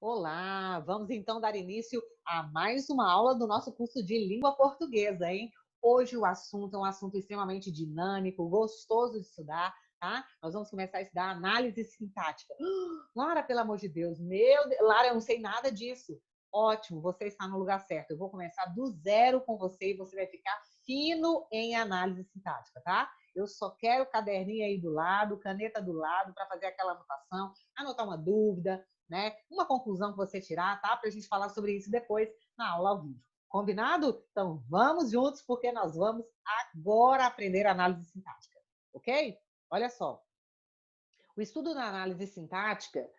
Olá, vamos então dar início a mais uma aula do nosso curso de língua portuguesa, hein? Hoje o assunto é um assunto extremamente dinâmico, gostoso de estudar, tá? Nós vamos começar a estudar análise sintática. Lara, pelo amor de Deus, Lara, eu não sei nada disso. Ótimo, você está no lugar certo. Eu vou começar do zero com você e você vai ficar fino em análise sintática, tá? Eu só quero caderninho aí do lado, caneta do lado, para fazer aquela anotação, anotar uma dúvida, né? Uma conclusão que você tirar, tá? Para a gente falar sobre isso depois na aula ao vivo. Combinado? Então vamos juntos, porque nós vamos agora aprender análise sintática, ok? Olha só, o estudo da análise sintática,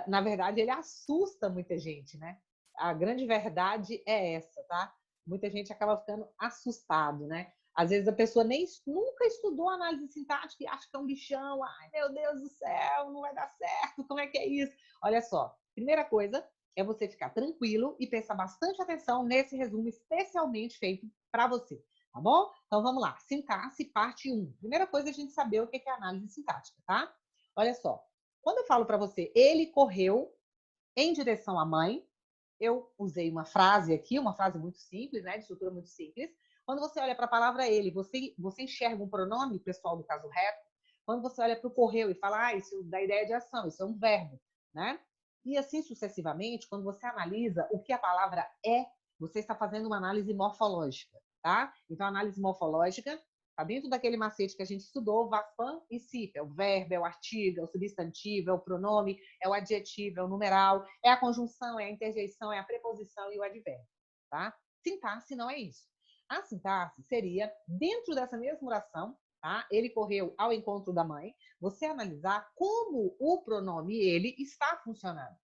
na verdade, ele assusta muita gente, né? A grande verdade é essa, tá? Muita gente acaba ficando assustado, né? Às vezes a pessoa nunca estudou análise sintática e acha que é um bichão. Ai, meu Deus do céu, não vai dar certo, como é que é isso? Olha só, primeira coisa é você ficar tranquilo e prestar bastante atenção nesse resumo especialmente feito para você, tá bom? Então vamos lá, sintaxe parte 1. Primeira coisa é a gente saber o que é análise sintática, tá? Olha só, quando eu falo para você, ele correu em direção à mãe, eu usei uma frase aqui, uma frase muito simples, né, de estrutura muito simples. Quando você olha para a palavra ele, você enxerga um pronome pessoal do caso reto. Quando você olha para o correu e fala, isso dá ideia de ação, isso é um verbo, né? E assim sucessivamente, quando você analisa o que a palavra é, você está fazendo uma análise morfológica, tá? Então, a análise morfológica está dentro daquele macete que a gente estudou, VAFAM e CIF, é o verbo, é o artigo, é o substantivo, é o pronome, é o adjetivo, é o numeral, é a conjunção, é a interjeição, é a preposição e o advérbio, tá? Sintaxe não é isso. A sintaxe seria, dentro dessa mesma oração, tá? Ele correu ao encontro da mãe, você analisar como o pronome ele está funcionando.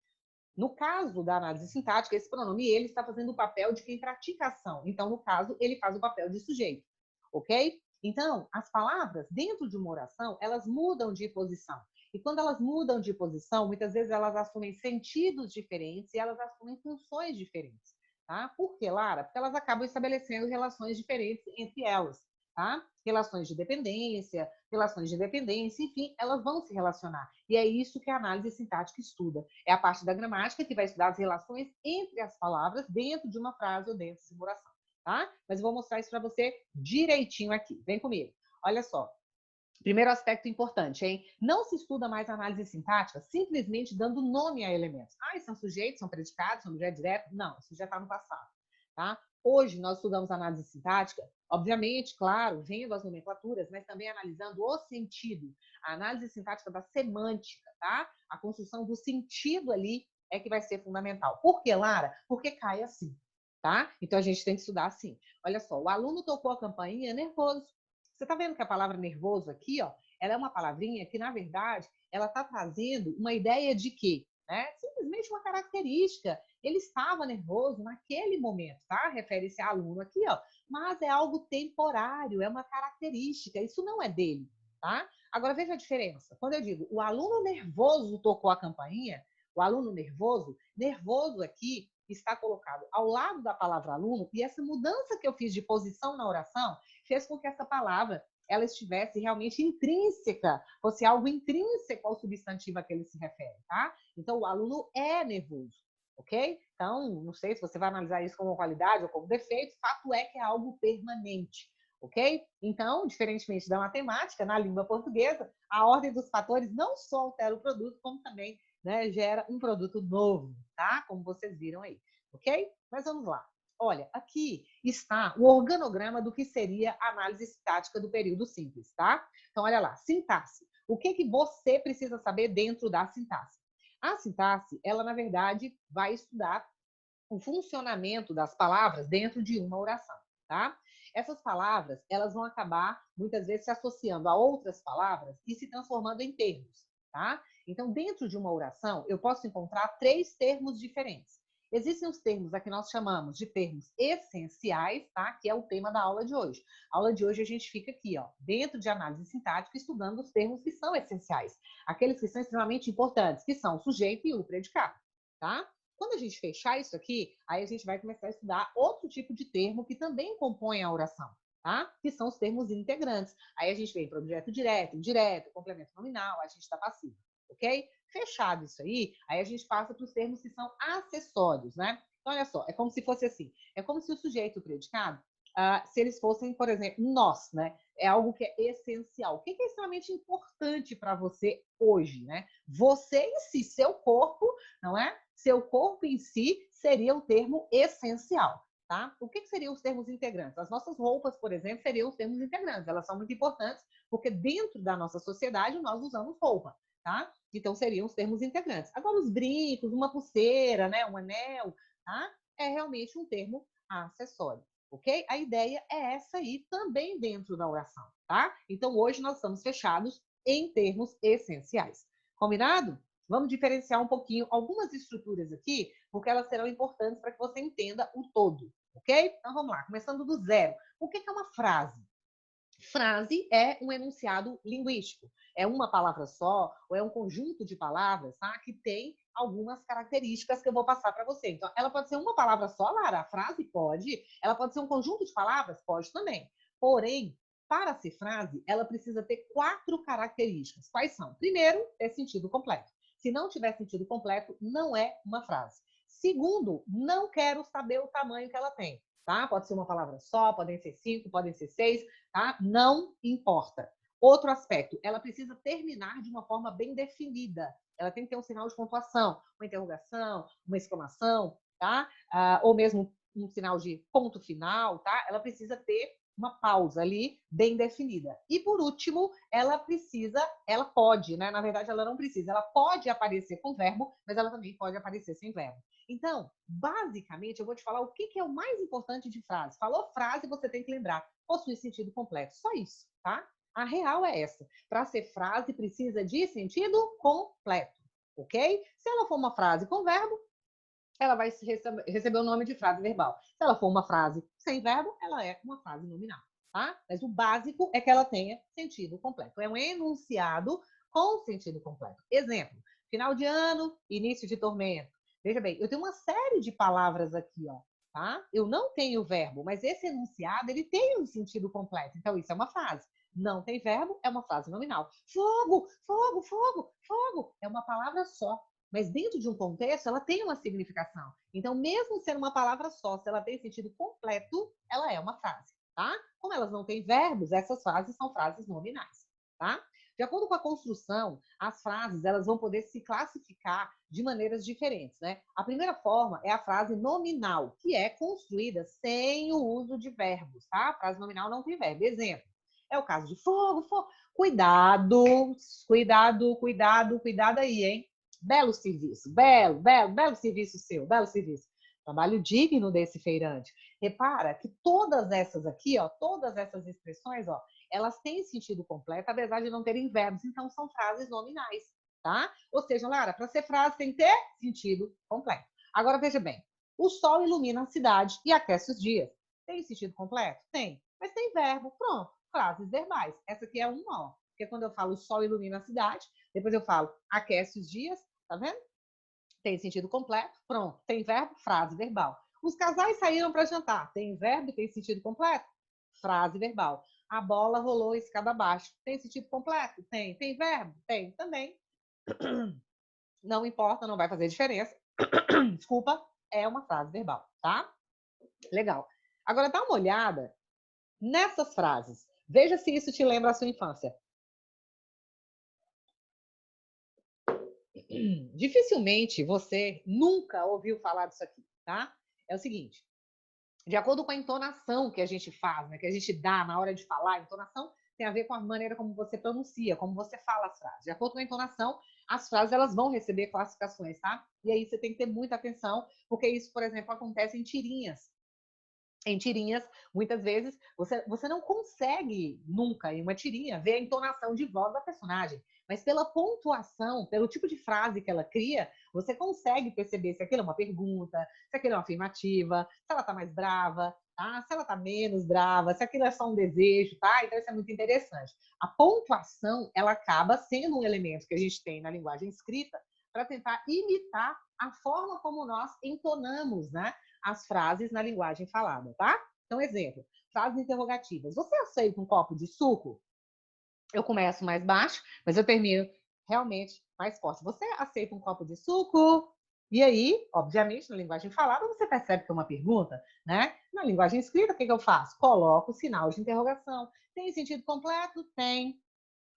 No caso da análise sintática, esse pronome ele está fazendo o papel de quem pratica a ação. Então, no caso, ele faz o papel de sujeito, ok? Então, as palavras dentro de uma oração, elas mudam de posição. E quando elas mudam de posição, muitas vezes elas assumem sentidos diferentes e elas assumem funções diferentes. Tá? Por que, Lara? Porque elas acabam estabelecendo relações diferentes entre elas. Tá? Relações de dependência, relações de dependência, enfim, elas vão se relacionar. E é isso que a análise sintática estuda. É a parte da gramática que vai estudar as relações entre as palavras dentro de uma frase ou dentro de uma oração. Tá? Mas eu vou mostrar isso para você direitinho aqui. Vem comigo. Olha só. Primeiro aspecto importante, hein? Não se estuda mais análise sintática simplesmente dando nome a elementos. São sujeitos, são predicados, são objeto direto? Não, isso já está no passado, tá? Hoje nós estudamos análise sintática, obviamente, claro, vendo as nomenclaturas, mas também analisando o sentido. A análise sintática da semântica, tá? A construção do sentido ali é que vai ser fundamental. Por que, Lara? Porque cai assim, tá? Então a gente tem que estudar assim. Olha só, o aluno tocou a campainha nervoso. Você está vendo que a palavra nervoso aqui, ó, ela é uma palavrinha que, na verdade, ela está trazendo uma ideia de quê? Né? Simplesmente uma característica. Ele estava nervoso naquele momento, tá? Refere-se a aluno aqui, ó. Mas é algo temporário, é uma característica. Isso não é dele, tá? Agora, veja a diferença. Quando eu digo o aluno nervoso tocou a campainha, o aluno nervoso, nervoso aqui está colocado ao lado da palavra aluno, e essa mudança que eu fiz de posição na oração fez com que essa palavra ela estivesse realmente intrínseca, fosse algo intrínseco ao substantivo a que ele se refere, tá? Então, o aluno é nervoso, ok? Então, não sei se você vai analisar isso como qualidade ou como defeito, fato é que é algo permanente, ok? Então, diferentemente da matemática, na língua portuguesa, a ordem dos fatores não só altera o produto, como também, né, gera um produto novo, tá? Como vocês viram aí, ok? Mas vamos lá. Olha, aqui está o organograma do que seria a análise sintática do período simples, tá? Então, olha lá, sintaxe. O que você precisa saber dentro da sintaxe? A sintaxe, ela, na verdade, vai estudar o funcionamento das palavras dentro de uma oração, tá? Essas palavras, elas vão acabar, muitas vezes, se associando a outras palavras e se transformando em termos, tá? Então, dentro de uma oração, eu posso encontrar 3 termos diferentes. Existem os termos a que nós chamamos de termos essenciais, tá? Que é o tema da aula de hoje. A aula de hoje a gente fica aqui, ó, dentro de análise sintática, estudando os termos que são essenciais. Aqueles que são extremamente importantes, que são o sujeito e o predicado, tá? Quando a gente fechar isso aqui, aí a gente vai começar a estudar outro tipo de termo que também compõe a oração, tá? Que são os termos integrantes. Aí a gente vem para o objeto direto, indireto, complemento nominal, agente da passiva, ok? fechado isso aí a gente passa para os termos que são acessórios, né? Então, olha só, é como se fosse assim, é como se o sujeito e o predicado, se eles fossem, por exemplo, nós, né? É algo que é essencial. O que é extremamente importante para você hoje, né? Você em si, seu corpo, não é? Seu corpo em si seria o termo essencial. Tá? O que seriam os termos integrantes? As nossas roupas, por exemplo, seriam os termos integrantes. Elas são muito importantes porque dentro da nossa sociedade nós usamos roupa, tá? Então seriam os termos integrantes. Agora os brincos, uma pulseira, né, um anel, tá? É realmente um termo acessório, ok? A ideia é essa aí também dentro da oração, tá? Então hoje nós estamos fechados em termos essenciais. Combinado? Vamos diferenciar um pouquinho algumas estruturas aqui, porque elas serão importantes para que você entenda o todo, ok? Então vamos lá, começando do zero. O que é uma frase? Frase é um enunciado linguístico. É uma palavra só ou é um conjunto de palavras, tá? Que tem algumas características que eu vou passar para você. Então, ela pode ser uma palavra só, Lara? A frase pode. Ela pode ser um conjunto de palavras? Pode também. Porém, para ser frase, ela precisa ter 4 características. Quais são? Primeiro, ter sentido completo. Se não tiver sentido completo, não é uma frase. Segundo, não quero saber o tamanho que ela tem. Tá? Pode ser uma palavra só, podem ser 5, podem ser 6, tá? Não importa. Outro aspecto, ela precisa terminar de uma forma bem definida. Ela tem que ter um sinal de pontuação, uma interrogação, uma exclamação, tá? Ou mesmo um sinal de ponto final, tá? Ela precisa ter uma pausa ali bem definida. E por último, ela pode, né? Na verdade, ela não precisa, ela pode aparecer com verbo, mas ela também pode aparecer sem verbo. Então, basicamente, eu vou te falar o que é o mais importante de frase. Falou frase, você tem que lembrar. Possui sentido completo. Só isso, tá? A real é essa. Para ser frase, precisa de sentido completo, ok? Se ela for uma frase com verbo, ela vai receber o nome de frase verbal. Se ela for uma frase sem verbo, ela é uma frase nominal, tá? Mas o básico é que ela tenha sentido completo. É um enunciado com sentido completo. Exemplo, final de ano, início de tormento. Veja bem, eu tenho uma série de palavras aqui, ó, tá? Eu não tenho verbo, mas esse enunciado, ele tem um sentido completo. Então, isso é uma frase. Não tem verbo, é uma frase nominal. Fogo, fogo, fogo, fogo. É uma palavra só. Mas dentro de um contexto, ela tem uma significação. Então, mesmo sendo uma palavra só, se ela tem sentido completo, ela é uma frase, tá? Como elas não têm verbos, essas frases são frases nominais, tá? De acordo com a construção, as frases elas vão poder se classificar de maneiras diferentes, né? A primeira forma é a frase nominal, que é construída sem o uso de verbos, tá? A frase nominal não tem verbo. Exemplo, é o caso de fogo, fogo. Cuidado, cuidado, cuidado, cuidado aí, hein? Belo serviço, belo serviço seu, belo serviço. Trabalho digno desse feirante. Repara que todas essas aqui, ó, todas essas expressões, ó, elas têm sentido completo, apesar de não terem verbos, então são frases nominais, tá? Ou seja, Lara, para ser frase tem que ter sentido completo. Agora veja bem, o sol ilumina a cidade e aquece os dias. Tem sentido completo? Tem, mas tem verbo, pronto, frases verbais. Essa aqui é uma, ó, porque quando eu falo o sol ilumina a cidade, depois eu falo aquece os dias, tá vendo? Tem sentido completo, pronto. Tem verbo, frase verbal. Os casais saíram para jantar. Tem verbo e tem sentido completo? Frase verbal. A bola rolou escada abaixo. Tem sentido completo? Tem. Tem verbo? Tem também. Não importa, não vai fazer diferença. Desculpa, é uma frase verbal, tá? Legal. Agora dá uma olhada nessas frases. Veja se isso te lembra a sua infância. Dificilmente você nunca ouviu falar disso aqui, tá? É o seguinte, de acordo com a entonação que a gente faz, né, que a gente dá na hora de falar, a entonação tem a ver com a maneira como você pronuncia, como você fala as frases. De acordo com a entonação, as frases elas vão receber classificações, tá? E aí você tem que ter muita atenção, porque isso, por exemplo, acontece em tirinhas. Em tirinhas, muitas vezes, você não consegue nunca, em uma tirinha, ver a entonação de voz da personagem. Mas pela pontuação, pelo tipo de frase que ela cria, você consegue perceber se aquilo é uma pergunta, se aquilo é uma afirmativa, se ela está mais brava, tá? Se ela está menos brava, se aquilo é só um desejo, tá? Então isso é muito interessante. A pontuação, ela acaba sendo um elemento que a gente tem na linguagem escrita para tentar imitar a forma como nós entonamos, né, as frases na linguagem falada, tá? Então, exemplo, frases interrogativas. Você aceita um copo de suco? Eu começo mais baixo, mas eu termino realmente mais forte. Você aceita um copo de suco? E aí, obviamente, na linguagem falada, você percebe que é uma pergunta, né? Na linguagem escrita, o que eu faço? Coloco o sinal de interrogação. Tem sentido completo? Tem.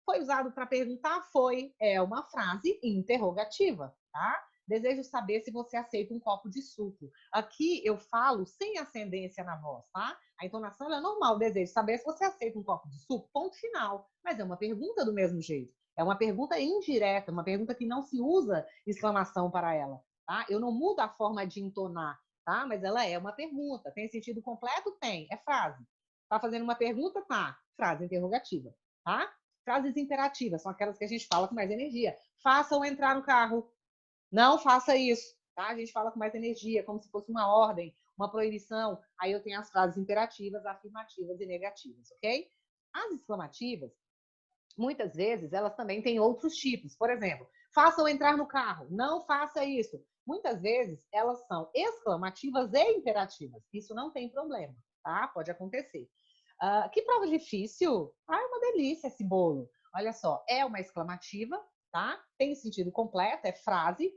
Foi usado para perguntar? Foi. É uma frase interrogativa, tá? Desejo saber se você aceita um copo de suco. Aqui eu falo sem ascendência na voz, tá? A entonação é normal. Desejo saber se você aceita um copo de suco, ponto final. Mas é uma pergunta do mesmo jeito. É uma pergunta indireta, uma pergunta que não se usa exclamação para ela, tá? Eu não mudo a forma de entonar, tá? Mas ela é uma pergunta. Tem sentido completo? Tem. É frase. Tá fazendo uma pergunta? Tá. Frase interrogativa, tá? Frases imperativas são aquelas que a gente fala com mais energia. Faça-o entrar no carro. Não faça isso, tá? A gente fala com mais energia, como se fosse uma ordem, uma proibição. Aí eu tenho as frases imperativas, afirmativas e negativas, ok? As exclamativas, muitas vezes, elas também têm outros tipos. Por exemplo, faça-o entrar no carro. Não faça isso. Muitas vezes, elas são exclamativas e imperativas. Isso não tem problema, tá? Pode acontecer. Que prova difícil? Ah, é uma delícia esse bolo. Olha só, é uma exclamativa, tá? Tem sentido completo, é frase.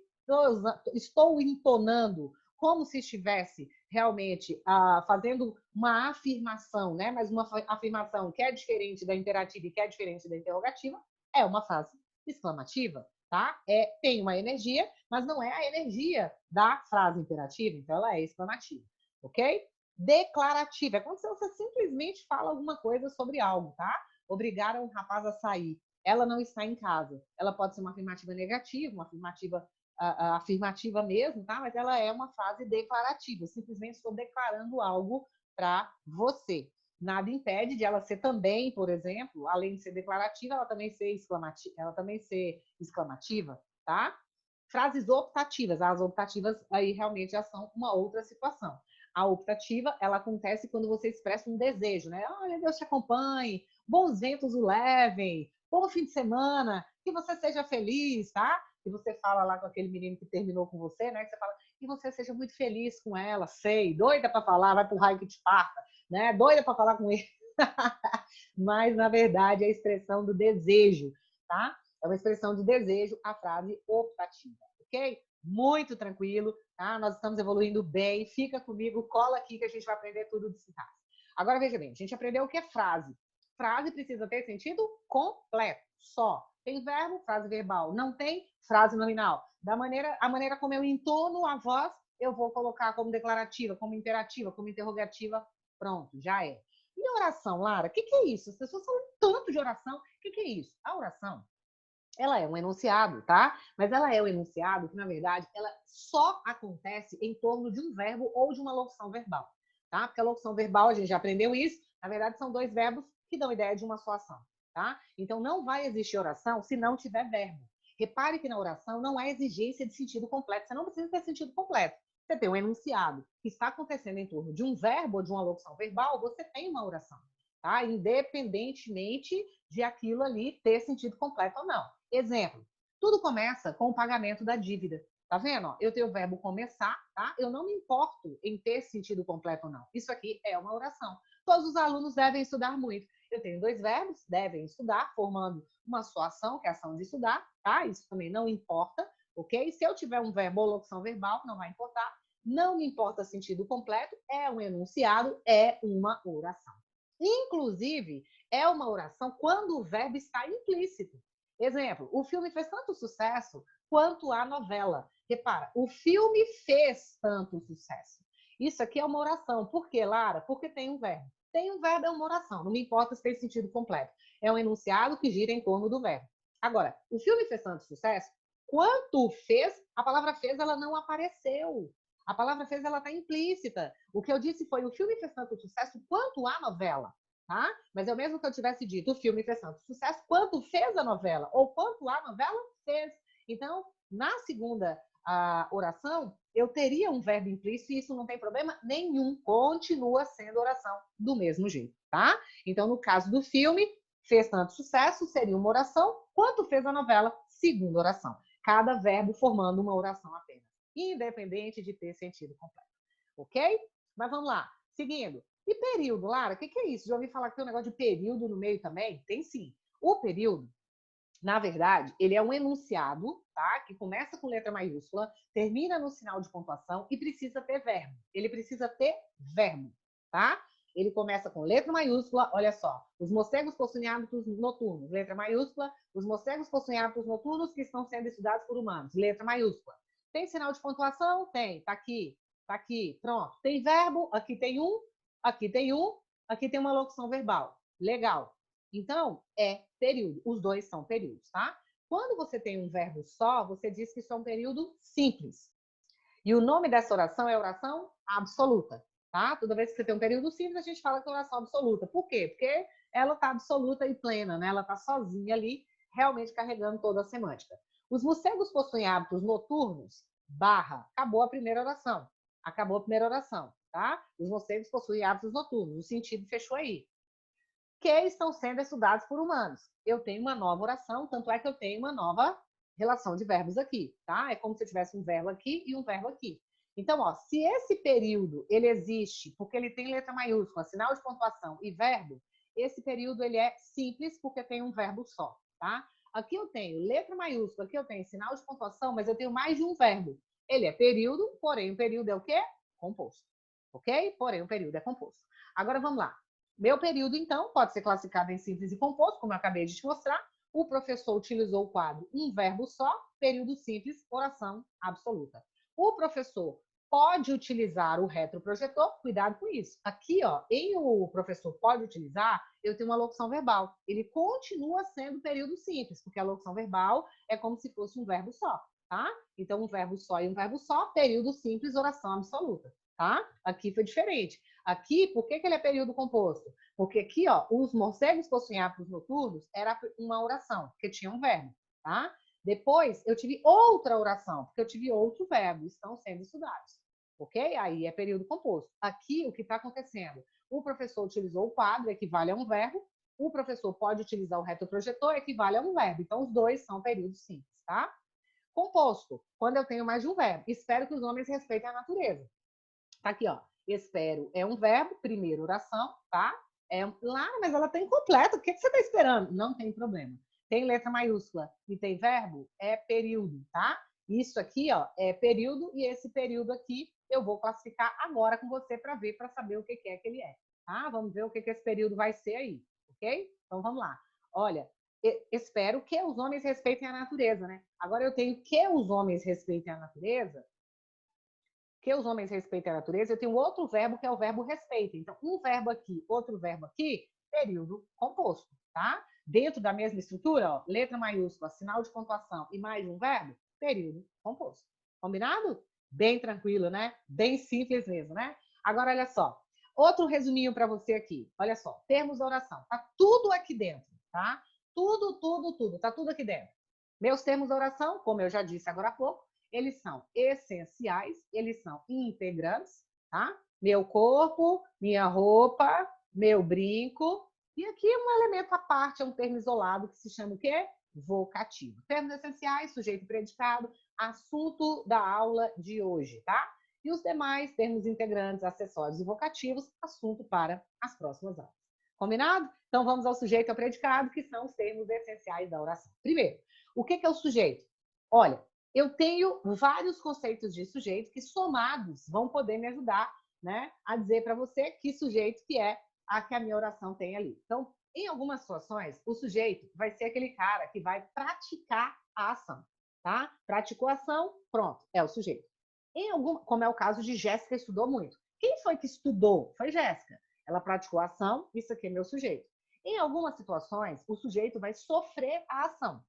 Estou entonando como se estivesse realmente fazendo uma afirmação, né? Mas uma afirmação que é diferente da imperativa e que é diferente da interrogativa, é uma frase exclamativa, tá? Tem uma energia, mas não é a energia da frase imperativa, então ela é exclamativa, ok? Declarativa é quando você simplesmente fala alguma coisa sobre algo, tá? Obrigar um rapaz a sair. Ela não está em casa. Ela pode ser uma afirmativa negativa, uma afirmativa afirmativa mesmo, tá? Mas ela é uma frase declarativa. Eu simplesmente estou declarando algo para você. Nada impede de ela ser também, por exemplo, além de ser declarativa, ela também ser exclamativa, tá? Frases optativas. As optativas aí realmente já são uma outra situação. A optativa, ela acontece quando você expressa um desejo, né? Olha, Deus te acompanhe, bons ventos o levem, bom fim de semana, que você seja feliz, tá? E você fala lá com aquele menino que terminou com você, né? Que você fala que você seja muito feliz com ela, sei, doida para falar, vai pro raio que te parta, né? Doida para falar com ele. Mas, na verdade, é a expressão do desejo, tá? É uma expressão de desejo, a frase optativa, ok? Muito tranquilo, tá? Nós estamos evoluindo bem. Fica comigo, cola aqui que a gente vai aprender tudo de sintaxe. Agora, veja bem, a gente aprendeu o que é frase. Frase precisa ter sentido completo, só. Tem verbo, frase verbal. Não tem, frase nominal. A maneira como eu entono a voz, eu vou colocar como declarativa, como imperativa, como interrogativa. Pronto, já é. E oração, Lara? O que é isso? As pessoas falam tanto de oração. O que é isso? A oração, ela é um enunciado, tá? Mas ela é um enunciado que, na verdade, ela só acontece em torno de um verbo ou de uma locução verbal, tá? Porque a locução verbal, a gente já aprendeu isso, na verdade, são dois verbos que dão ideia de uma só ação, tá? Então, não vai existir oração se não tiver verbo. Repare que na oração não há exigência de sentido completo, você não precisa ter sentido completo. Você tem um enunciado que está acontecendo em torno de um verbo ou de uma locução verbal, você tem uma oração, tá? Independentemente de aquilo ali ter sentido completo ou não. Exemplo, tudo começa com o pagamento da dívida. Tá vendo? Ó, eu tenho o verbo começar, tá? Eu não me importo em ter sentido completo ou não. Isso aqui é uma oração. Todos os alunos devem estudar muito. Eu tenho dois verbos, devem estudar, formando uma só ação, que é a ação de estudar, tá? Isso também não importa, ok? Se eu tiver um verbo ou locução verbal, não vai importar. Não me importa sentido completo, é um enunciado, é uma oração. Inclusive, é uma oração quando o verbo está implícito. Exemplo, o filme fez tanto sucesso quanto a novela. Repara, o filme fez tanto sucesso. Isso aqui é uma oração. Por quê, Lara? Porque tem um verbo. Tem um verbo, é uma oração. Não me importa se tem sentido completo. É um enunciado que gira em torno do verbo. Agora, o filme fez tanto sucesso quanto fez, a palavra fez, ela não apareceu. A palavra fez, ela está implícita. O que eu disse foi, o filme fez tanto sucesso quanto a novela. Tá? Mas é o mesmo que eu tivesse dito, o filme fez tanto sucesso quanto fez a novela, ou quanto a novela fez. Então, na segunda oração, eu teria um verbo implícito e isso não tem problema nenhum, continua sendo oração do mesmo jeito, tá? Então, no caso do filme, fez tanto sucesso, seria uma oração, quanto fez a novela, segunda oração. Cada verbo formando uma oração apenas, independente de ter sentido completo, ok? Mas vamos lá, seguindo. E período, Lara, o que é isso? Já ouvi falar que tem um negócio de período no meio também? Tem sim. O período Na verdade, ele é um enunciado, tá? Que começa com letra maiúscula, termina no sinal de pontuação e precisa ter verbo. Ele precisa ter verbo, tá? Ele começa com letra maiúscula, olha só. Os morcegos possuem hábitos noturnos, letra maiúscula. Os morcegos possuem hábitos noturnos que estão sendo estudados por humanos, letra maiúscula. Tem sinal de pontuação? Tem, tá aqui, pronto. Tem verbo? Aqui tem um, aqui tem um, aqui tem uma locução verbal. Legal. Então, é período. Os dois são períodos, tá? Quando você tem um verbo só, você diz que isso é um período simples. E o nome dessa oração é oração absoluta, tá? Toda vez que você tem um período simples, a gente fala que é oração absoluta. Por quê? Porque ela está absoluta e plena, né? Ela está sozinha ali, realmente carregando toda a semântica. Os morcegos possuem hábitos noturnos, barra, acabou a primeira oração. Acabou a primeira oração, tá? Os morcegos possuem hábitos noturnos, o sentido fechou aí, que estão sendo estudados por humanos. Eu tenho uma nova oração, tanto é que eu tenho uma nova relação de verbos aqui, tá? É como se eu tivesse um verbo aqui e um verbo aqui. Então, ó, se esse período ele existe porque ele tem letra maiúscula, sinal de pontuação e verbo, esse período ele é simples porque tem um verbo só, tá? Aqui eu tenho letra maiúscula, aqui eu tenho sinal de pontuação, mas eu tenho mais de um verbo. Ele é período, porém o período é o quê? Composto, ok? Porém o período é composto. Agora vamos lá. Meu período, então, pode ser classificado em simples e composto, como eu acabei de te mostrar. O professor utilizou o quadro um verbo só, período simples, oração absoluta. O professor pode utilizar o retroprojetor, cuidado com isso. Aqui, ó, em o professor pode utilizar, eu tenho uma locução verbal. Ele continua sendo período simples, porque a locução verbal é como se fosse um verbo só, tá? Então, um verbo só e um verbo só, período simples, oração absoluta, tá? Aqui foi diferente. Aqui, por que ele é período composto? Porque aqui, ó, os morcegos possuem hábitos noturnos era uma oração, porque tinha um verbo, tá? Depois, eu tive outra oração, porque eu tive outro verbo, estão sendo estudados, ok? Aí é período composto. Aqui, o que está acontecendo? O professor utilizou o quadro, equivale a um verbo, o professor pode utilizar o retroprojetor, equivale a um verbo. Então, os dois são períodos simples, tá? Composto, quando eu tenho mais de um verbo. Espero que os homens respeitem a natureza. Tá aqui, ó. Espero é um verbo, primeira oração, tá? Lá, mas ela tá incompleta. O que você tá esperando? Não tem problema. Tem letra maiúscula e tem verbo, é período, tá? Isso aqui, ó, é período e esse período aqui eu vou classificar agora com você para ver, para saber o que é que ele é, tá? Vamos ver o que esse período vai ser aí, ok? Então vamos lá. Olha, espero que os homens respeitem a natureza, né? Agora eu tenho que os homens respeitem a natureza, que os homens respeitem a natureza, eu tenho outro verbo que é o verbo respeita. Então, um verbo aqui, outro verbo aqui, período composto, tá? Dentro da mesma estrutura, ó, letra maiúscula, sinal de pontuação e mais um verbo, período composto. Combinado? Bem tranquilo, né? Bem simples mesmo, né? Agora, olha só. Outro resuminho para você aqui. Olha só, termos da oração. Tá tudo aqui dentro, tá? Tudo. Tá tudo aqui dentro. Meus termos da oração, como eu já disse agora há pouco, eles são essenciais, eles são integrantes, tá? Meu corpo, minha roupa, meu brinco. E aqui um elemento à parte, é um termo isolado que se chama o quê? Vocativo. Termos essenciais, sujeito e predicado, assunto da aula de hoje, tá? E os demais termos integrantes, acessórios e vocativos, assunto para as próximas aulas. Combinado? Então vamos ao sujeito e ao predicado, que são os termos essenciais da oração. Primeiro, o que é o sujeito? Olha, eu tenho vários conceitos de sujeito que somados vão poder me ajudar, né, a dizer para você que sujeito que é a que a minha oração tem ali. Então, em algumas situações, o sujeito vai ser aquele cara que vai praticar a ação, tá? Praticou a ação, pronto, é o sujeito. Como é o caso de Jéssica, estudou muito. Quem foi que estudou? Foi Jéssica. Ela praticou a ação, isso aqui é meu sujeito. Em algumas situações, o sujeito vai sofrer a ação,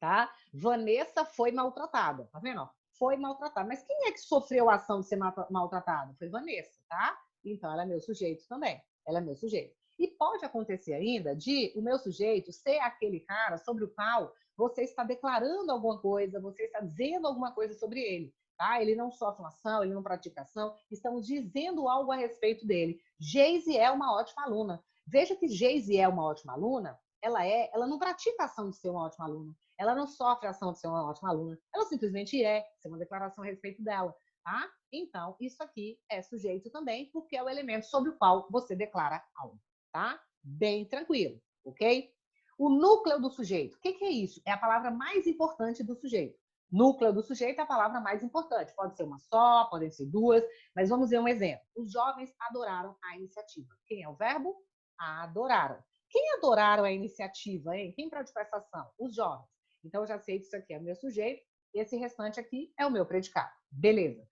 tá? Vanessa foi maltratada, tá vendo? Foi maltratada. Mas quem é que sofreu a ação de ser maltratada? Foi Vanessa, tá? Então ela é meu sujeito também. Ela é meu sujeito. E pode acontecer ainda de o meu sujeito ser aquele cara sobre o qual você está declarando alguma coisa, você está dizendo alguma coisa sobre ele, tá? Ele não sofre uma ação, ele não pratica ação, estamos dizendo algo a respeito dele. Geise é uma ótima aluna. Veja que Geise é uma ótima aluna, ela não pratica a ação de ser uma ótima aluna. Ela não sofre a ação de ser uma ótima aluna. Ela simplesmente é. Isso é uma declaração a respeito dela, tá? Então, isso aqui é sujeito também, porque é o elemento sobre o qual você declara algo, tá? Bem tranquilo, ok? O núcleo do sujeito. O que é isso? É a palavra mais importante do sujeito. Núcleo do sujeito é a palavra mais importante. Pode ser uma só, podem ser duas, mas vamos ver um exemplo. Os jovens adoraram a iniciativa. Quem é o verbo? Adoraram. Quem adoraram a iniciativa, hein? Quem praticou essa ação? Os jovens. Então, eu já sei que isso aqui é o meu sujeito, esse restante aqui é o meu predicado. Beleza.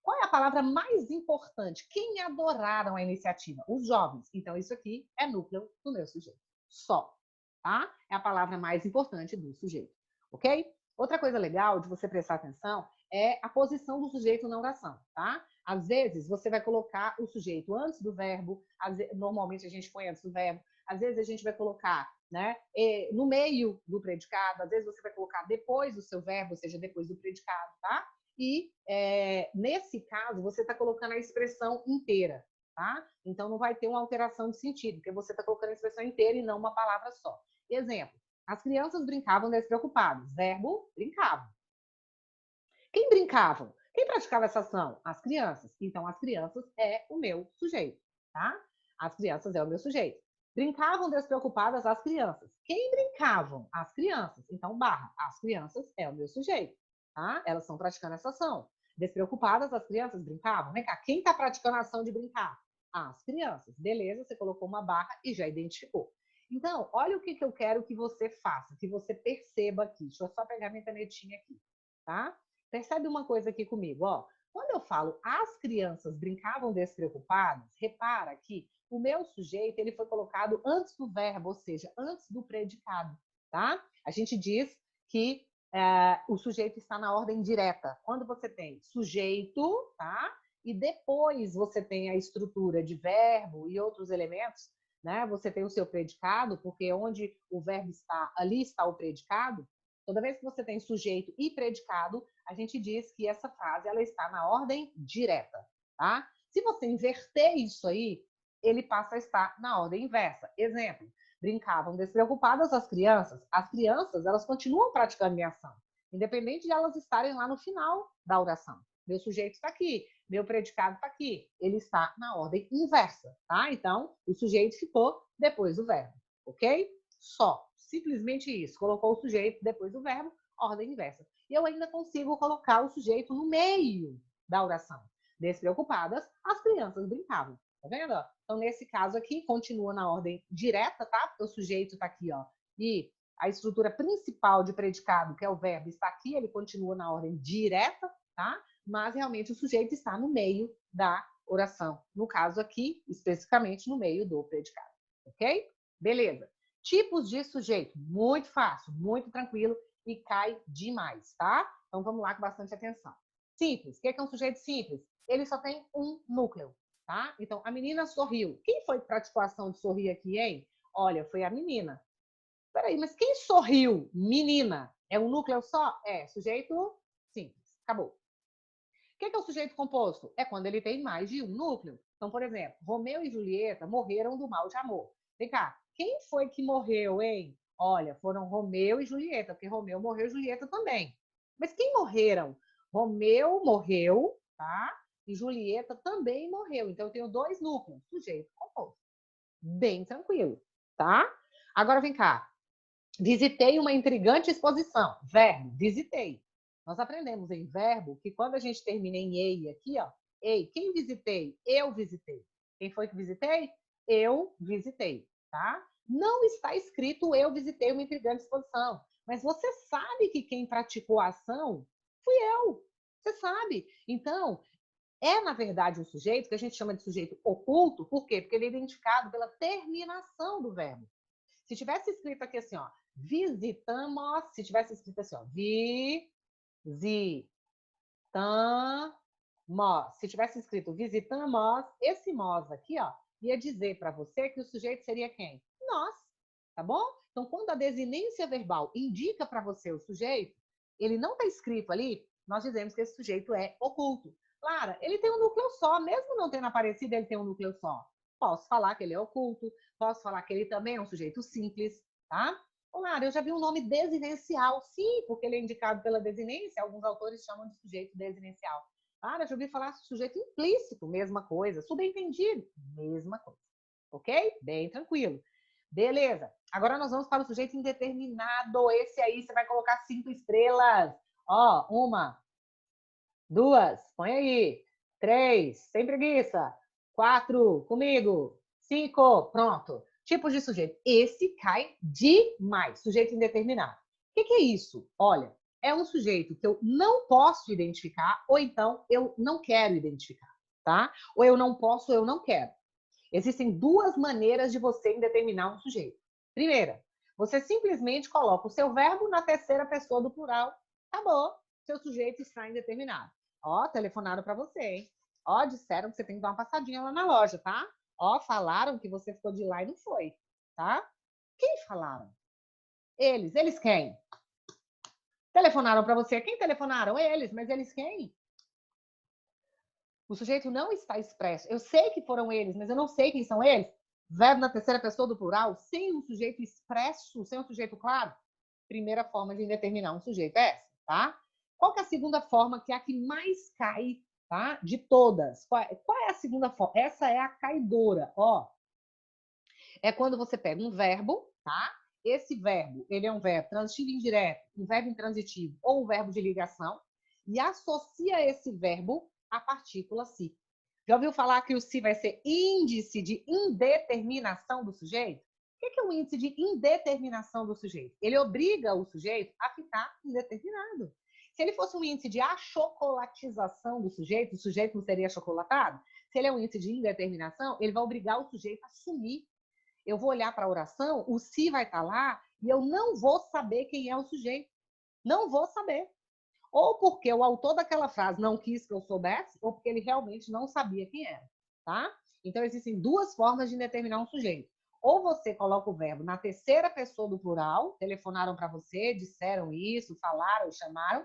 Qual é a palavra mais importante? Quem adoraram a iniciativa? Os jovens. Então, isso aqui é núcleo do meu sujeito. Só. Tá? É a palavra mais importante do sujeito. Ok? Outra coisa legal de você prestar atenção é a posição do sujeito na oração, tá? Às vezes, você vai colocar o sujeito antes do verbo, normalmente a gente põe antes do verbo, às vezes a gente vai colocar, né, no meio do predicado, às vezes você vai colocar depois do seu verbo, ou seja, depois do predicado, tá? E, nesse caso, você está colocando a expressão inteira, tá? Então, não vai ter uma alteração de sentido, porque você está colocando a expressão inteira e não uma palavra só. Exemplo, as crianças brincavam despreocupadas. Verbo, brincavam. Quem brincavam? Quem praticava essa ação? As crianças. Então, as crianças é o meu sujeito, tá? As crianças é o meu sujeito. Brincavam despreocupadas as crianças. Quem brincavam? As crianças. Então, barra, as crianças é o meu sujeito, tá? Elas estão praticando essa ação. Despreocupadas, as crianças brincavam. Vem cá, quem está praticando a ação de brincar? As crianças. Beleza, você colocou uma barra e já identificou. Então, olha o que eu quero que você faça, que você perceba aqui. Deixa eu só pegar minha canetinha aqui, tá? Percebe uma coisa aqui comigo, ó. Quando eu falo as crianças brincavam despreocupadas, repara que o meu sujeito ele foi colocado antes do verbo, ou seja, antes do predicado, tá? A gente diz que o sujeito está na ordem direta. Quando você tem sujeito, tá? E depois você tem a estrutura de verbo e outros elementos, né? Você tem o seu predicado, porque onde o verbo está, ali está o predicado. Toda vez que você tem sujeito e predicado, a gente diz que essa frase ela está na ordem direta, tá? Se você inverter isso aí, ele passa a estar na ordem inversa. Exemplo, brincavam despreocupadas as crianças. As crianças, elas continuam praticando minha ação, independente de elas estarem lá no final da oração. Meu sujeito está aqui, meu predicado está aqui. Ele está na ordem inversa, tá? Então, o sujeito ficou depois do verbo, ok? Só, simplesmente isso. Colocou o sujeito depois do verbo, ordem inversa. E eu ainda consigo colocar o sujeito no meio da oração. Despreocupadas, as crianças brincavam. Tá vendo? Então, nesse caso aqui, continua na ordem direta, tá? Porque o sujeito está aqui, ó. E a estrutura principal de predicado, que é o verbo, está aqui, ele continua na ordem direta, tá? Mas realmente o sujeito está no meio da oração. No caso aqui, especificamente no meio do predicado. Ok? Beleza. Tipos de sujeito. Muito fácil, muito tranquilo e cai demais, tá? Então vamos lá com bastante atenção. Simples. O que é um sujeito simples? Ele só tem um núcleo, tá? Então, a menina sorriu. Quem foi que praticou a ação de sorrir aqui, hein? Olha, foi a menina. Peraí, mas quem sorriu? Menina. É um núcleo só? É, sujeito simples. Acabou. O que é o sujeito composto? É quando ele tem mais de um núcleo. Então, por exemplo, Romeu e Julieta morreram do mal de amor. Vem cá, quem foi que morreu, hein? Olha, foram Romeu e Julieta, porque Romeu morreu e Julieta também. Mas quem morreram? Romeu morreu, tá? E Julieta também morreu. Então, eu tenho dois núcleos, sujeito composto. Bem tranquilo, tá? Agora, vem cá. Visitei uma intrigante exposição. Verbo, visitei. Nós aprendemos em verbo que quando a gente termina em ei aqui, ó, ei, quem visitei? Eu visitei. Quem foi que visitei? Eu visitei, tá? Não está escrito eu visitei uma intrigante exposição, mas você sabe que quem praticou a ação fui eu. Você sabe. Então, é na verdade um sujeito que a gente chama de sujeito oculto, por quê? Porque ele é identificado pela terminação do verbo. Se tivesse escrito aqui assim, ó, visitamos, se tivesse escrito assim, ó, visitamos, se tivesse escrito visitamos, esse nós aqui, ó, ia dizer para você que o sujeito seria quem? Nós, tá bom? Então, quando a desinência verbal indica para você o sujeito, ele não está escrito ali, nós dizemos que esse sujeito é oculto. Clara, ele tem um núcleo só, mesmo não tendo aparecido, ele tem um núcleo só. Posso falar que ele é oculto, posso falar que ele também é um sujeito simples, tá? Lara, eu já vi um nome desinencial. Sim, porque ele é indicado pela desinência, alguns autores chamam de sujeito desinencial. Lara, já ouvi falar de sujeito implícito, mesma coisa. Subentendido, mesma coisa. Ok? Bem tranquilo. Beleza. Agora nós vamos para o sujeito indeterminado. Esse aí você vai colocar 5 estrelas. Ó, 1, 2, põe aí. 3, sem preguiça. 4, comigo. 5, pronto. Tipos de sujeito. Esse cai demais. Sujeito indeterminado. O que é isso? Olha, é um sujeito que eu não posso identificar, ou então eu não quero identificar, tá? Ou eu não posso, ou eu não quero. Existem duas maneiras de você indeterminar um sujeito. Primeira, você simplesmente coloca o seu verbo na terceira pessoa do plural. Acabou. Seu sujeito está indeterminado. Ó, telefonaram para você, hein? Ó, disseram que você tem que dar uma passadinha lá na loja, tá? Ó, falaram que você ficou de lá e não foi, tá? Quem falaram? Eles. Eles quem? Telefonaram para você. Quem telefonaram? Eles. Mas eles quem? O sujeito não está expresso. Eu sei que foram eles, mas eu não sei quem são eles. Verbo na terceira pessoa do plural, sem um sujeito expresso, sem um sujeito claro. Primeira forma de indeterminar um sujeito é essa, tá? Qual que é a segunda forma, que é a que mais cai, tá? De todas. Qual é a segunda forma? Essa é a caidora, ó. É quando você pega um verbo, tá? Esse verbo, ele é um verbo transitivo indireto, um verbo intransitivo ou um verbo de ligação, e associa esse verbo à partícula se. Já ouviu falar que o se vai ser índice de indeterminação do sujeito? O que é o índice de indeterminação do sujeito? Ele obriga o sujeito a ficar indeterminado. Se ele fosse um índice de achocolatização do sujeito, o sujeito não seria achocolatado? Se ele é um índice de indeterminação, ele vai obrigar o sujeito a assumir. Eu vou olhar para a oração, o se vai estar lá e eu não vou saber quem é o sujeito. Não vou saber. Ou porque o autor daquela frase não quis que eu soubesse, ou porque ele realmente não sabia quem era, tá? Então, existem duas formas de determinar um sujeito. Ou você coloca o verbo na terceira pessoa do plural, telefonaram para você, disseram isso, falaram, chamaram,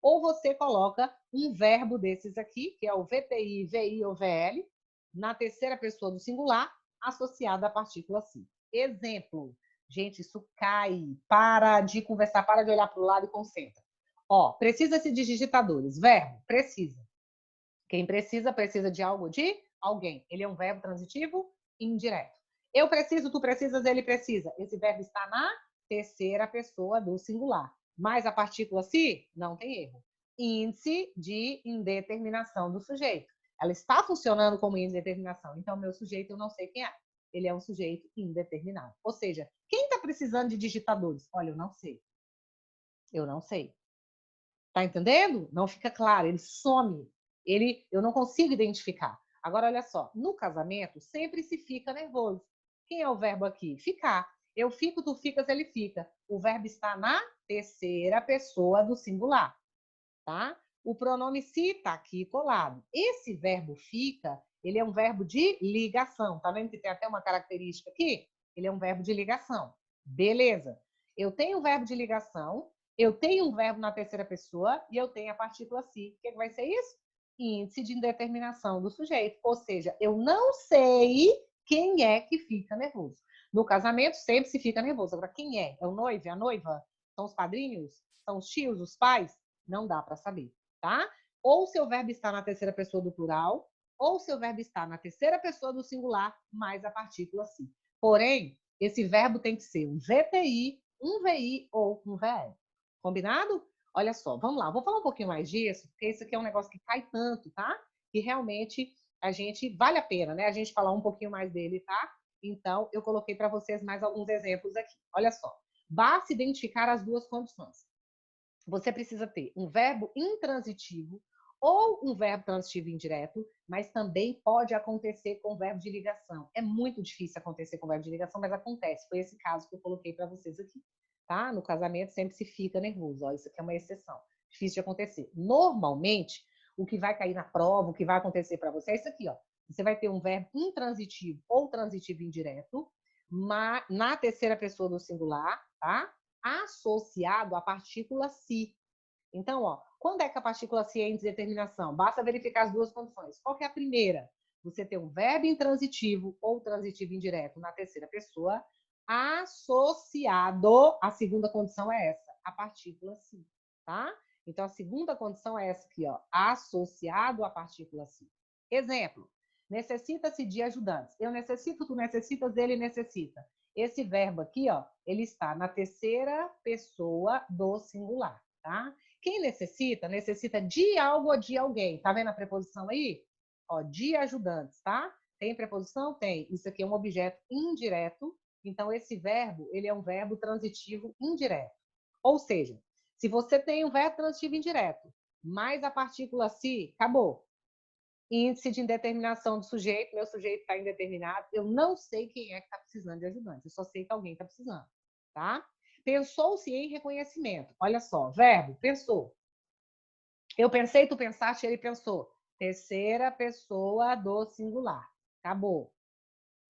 ou você coloca um verbo desses aqui, que é o VTI, VI ou VL, na terceira pessoa do singular, associado à partícula si. Exemplo. Gente, isso cai. Para de conversar, para de olhar para o lado e concentra. Ó, precisa-se de digitadores. Verbo, precisa. Quem precisa, precisa de algo, de alguém. Ele é um verbo transitivo indireto. Eu preciso, tu precisas, ele precisa. Esse verbo está na terceira pessoa do singular. Mas a partícula se, não tem erro. Índice de indeterminação do sujeito. Ela está funcionando como índice de determinação. Então, meu sujeito, eu não sei quem é. Ele é um sujeito indeterminado. Ou seja, quem está precisando de digitadores? Olha, eu não sei. Eu não sei. Tá entendendo? Não fica claro, ele some. Eu não consigo identificar. Agora, olha só, no casamento sempre se fica nervoso. Quem é o verbo aqui? Ficar. Eu fico, tu ficas, ele fica. O verbo está na terceira pessoa do singular, tá? O pronome se está aqui colado. Esse verbo fica, ele é um verbo de ligação. Tá vendo que tem até uma característica aqui? Ele é um verbo de ligação. Beleza. Eu tenho um verbo de ligação, eu tenho um verbo na terceira pessoa e eu tenho a partícula se. O que vai ser isso? Índice de indeterminação do sujeito. Ou seja, eu não sei quem é que fica nervoso. No casamento, sempre se fica nervoso. Agora, quem é? É o noivo? É a noiva? São os padrinhos? São os tios? Os pais? Não dá para saber, tá? Ou seu verbo está na terceira pessoa do plural, ou seu verbo está na terceira pessoa do singular, mais a partícula se. Porém, esse verbo tem que ser um VTI, um VI ou um VL. Combinado? Olha só, vamos lá. Vou falar um pouquinho mais disso, porque isso aqui é um negócio que cai tanto, tá? Que realmente a gente vale a pena, né? A gente falar um pouquinho mais dele, tá? Então, eu coloquei para vocês mais alguns exemplos aqui. Olha só. Basta identificar as duas condições. Você precisa ter um verbo intransitivo ou um verbo transitivo indireto, mas também pode acontecer com verbo de ligação. É muito difícil acontecer com verbo de ligação, mas acontece. Foi esse caso que eu coloquei para vocês aqui, tá? No casamento sempre se fica nervoso. Ó, isso aqui é uma exceção. Difícil de acontecer. Normalmente, o que vai cair na prova, o que vai acontecer para você é isso aqui, ó. Você vai ter um verbo intransitivo ou transitivo indireto na terceira pessoa do singular, tá? Associado à partícula si. Então, ó, quando é que a partícula si é em determinação? Basta verificar as duas condições. Qual que é a primeira? Você tem um verbo intransitivo ou transitivo indireto na terceira pessoa associado, a segunda condição é essa, a partícula si, tá? Então, a segunda condição é essa aqui, ó, associado à partícula si. Exemplo, necessita-se de ajudantes. Eu necessito, tu necessitas, ele necessita. Esse verbo aqui, ó, ele está na terceira pessoa do singular, tá? Quem necessita, necessita de algo ou de alguém. Tá vendo a preposição aí? Ó, de ajudantes, tá? Tem preposição? Tem. Isso aqui é um objeto indireto. Então, esse verbo, ele é um verbo transitivo indireto. Ou seja, se você tem um verbo transitivo indireto, mais a partícula se, acabou. Índice de indeterminação do sujeito, meu sujeito está indeterminado, eu não sei quem é que está precisando de ajudante, eu só sei que alguém está precisando, tá? Pensou-se em reconhecimento. Olha só, verbo, pensou. Eu pensei, tu pensaste, ele pensou. Terceira pessoa do singular. Acabou.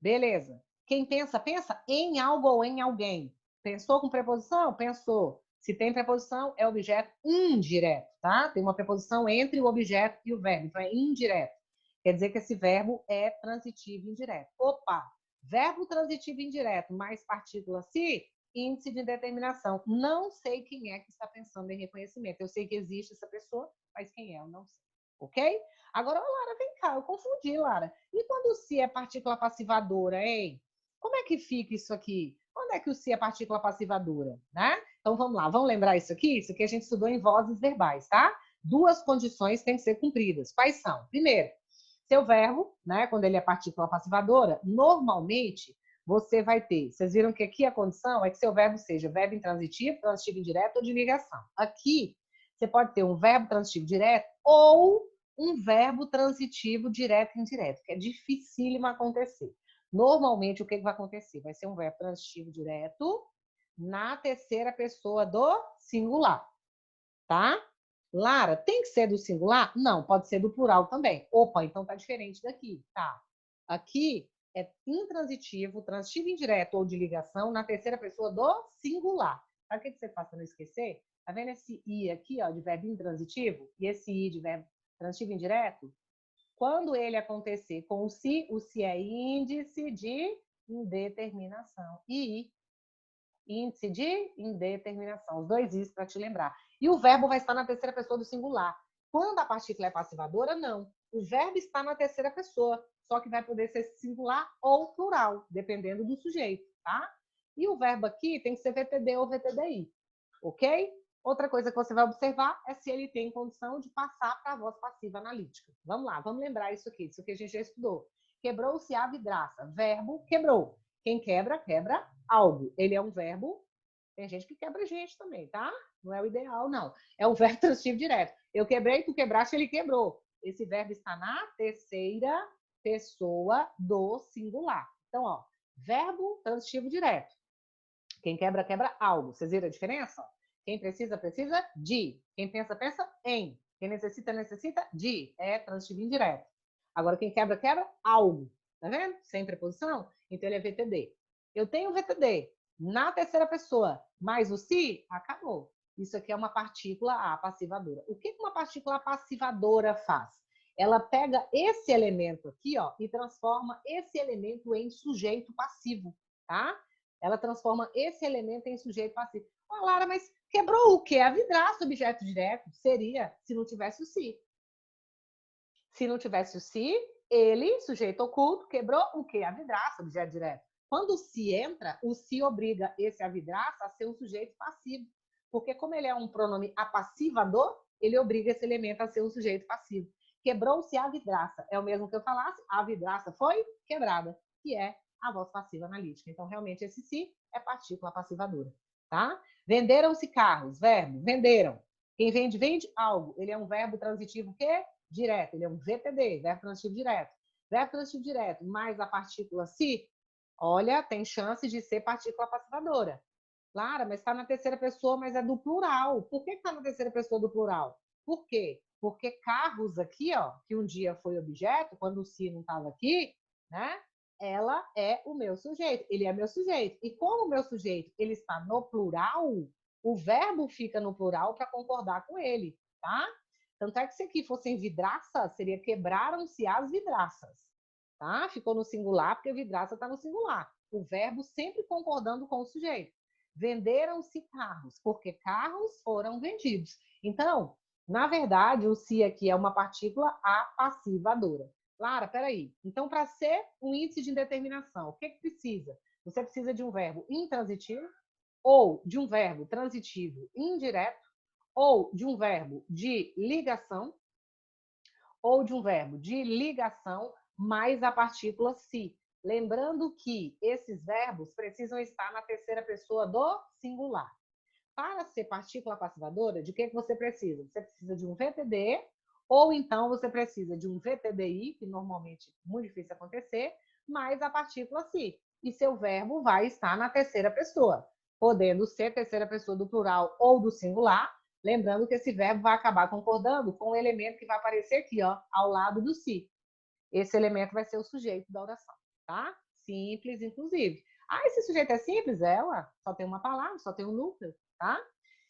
Beleza. Quem pensa, pensa em algo ou em alguém. Pensou com preposição? Pensou. Se tem preposição, é objeto indireto, tá? Tem uma preposição entre o objeto e o verbo, então é indireto. Quer dizer que esse verbo é transitivo indireto. Opa! Verbo transitivo indireto mais partícula se, índice de determinação. Não sei quem é que está pensando em reconhecimento. Eu sei que existe essa pessoa, mas quem é, eu não sei. Ok? Agora, Lara, vem cá, eu confundi, Lara. E quando o se é partícula passivadora, hein? Como é que fica isso aqui? Quando é que o se é partícula passivadora, né? Então vamos lá, vamos lembrar isso aqui? Isso aqui a gente estudou em vozes verbais, tá? Duas condições têm que ser cumpridas. Quais são? Primeiro, seu verbo, né? Quando ele é partícula passivadora, normalmente você vai ter. Vocês viram que aqui a condição é que seu verbo seja verbo intransitivo, transitivo indireto ou de ligação. Aqui você pode ter um verbo transitivo direto ou um verbo transitivo direto e indireto, que é dificílimo acontecer. Normalmente, o que vai acontecer? Vai ser um verbo transitivo direto na terceira pessoa do singular, tá? Lara, tem que ser do singular? Não, pode ser do plural também. Opa, então tá diferente daqui, tá? Aqui é intransitivo, transitivo indireto ou de ligação na terceira pessoa do singular. Sabe o que você faz para não esquecer? Tá vendo esse i aqui, ó, de verbo intransitivo? E esse i de verbo transitivo indireto? Quando ele acontecer com o se é índice de indeterminação. E índice de indeterminação. Os dois is para te lembrar. E o verbo vai estar na terceira pessoa do singular. Quando a partícula é passivadora, não. O verbo está na terceira pessoa, só que vai poder ser singular ou plural, dependendo do sujeito, tá? E o verbo aqui tem que ser VTD ou VTDI, ok? Outra coisa que você vai observar é se ele tem condição de passar para a voz passiva analítica. Vamos lá, vamos lembrar isso aqui a gente já estudou. Quebrou-se a vidraça. Verbo quebrou. Quem quebra, quebra algo. Ele é um verbo. Tem gente que quebra gente também, tá? Não é o ideal, não. É um verbo transitivo direto. Eu quebrei, tu quebraste, ele quebrou. Esse verbo está na terceira pessoa do singular. Então, ó, verbo transitivo direto. Quem quebra, quebra algo. Vocês viram a diferença? Quem precisa, precisa de. Quem pensa, pensa em. Quem necessita, necessita de. É transitivo indireto. Agora, quem quebra, quebra algo. Tá vendo? Sem preposição? Então, ele é VTD. Eu tenho VTD na terceira pessoa, mas o se, acabou. Isso aqui é uma partícula A passivadora. O que uma partícula passivadora faz? Ela pega esse elemento aqui, ó, e transforma esse elemento em sujeito passivo, tá? Ela transforma esse elemento em sujeito passivo. Ah, Lara, mas quebrou o quê? A vidraça, objeto direto? Seria se não tivesse o se. Se não tivesse o se, ele, sujeito oculto, quebrou o quê? A vidraça, objeto direto. Quando o se entra, o se obriga esse a vidraça a ser um sujeito passivo. Porque como ele é um pronome apassivador, ele obriga esse elemento a ser um sujeito passivo. Quebrou-se a vidraça. É o mesmo que eu falasse, a vidraça foi quebrada, que é a voz passiva analítica. Então, realmente, esse se é partícula passivadora, tá? Venderam-se carros, verbo, venderam. Quem vende, vende algo. Ele é um verbo transitivo o quê? Direto. Ele é um VTD, verbo transitivo direto. Verbo transitivo direto mais a partícula se, olha, tem chance de ser partícula passivadora. Lara, mas está na terceira pessoa, mas é do plural. Por que está na terceira pessoa do plural? Por quê? Porque carros aqui, ó, que um dia foi objeto, quando o se não estava aqui, né? Ela é o meu sujeito. Ele é meu sujeito. E como o meu sujeito ele está no plural, o verbo fica no plural para concordar com ele, tá? Tanto é que se aqui fossem vidraça, seria quebraram-se as vidraças, tá? Ficou no singular porque vidraça está no singular. O verbo sempre concordando com o sujeito. Venderam-se carros, porque carros foram vendidos. Então, na verdade, o se aqui é uma partícula apassivadora. Lara, peraí. Então, para ser um índice de indeterminação, o que precisa? Você precisa de um verbo intransitivo, ou de um verbo transitivo indireto, ou de um verbo de ligação, ou de um verbo de ligação mais a partícula se. Lembrando que esses verbos precisam estar na terceira pessoa do singular. Para ser partícula passivadora, de que você precisa? Você precisa de um VTD, ou então você precisa de um VTDI, que normalmente é muito difícil acontecer, mais a partícula se. E seu verbo vai estar na terceira pessoa, podendo ser terceira pessoa do plural ou do singular. Lembrando que esse verbo vai acabar concordando com o elemento que vai aparecer aqui, ó, ao lado do se. Esse elemento vai ser o sujeito da oração, tá? Simples, inclusive. Ah, esse sujeito é simples? É, ué. Só tem uma palavra, só tem um núcleo, tá?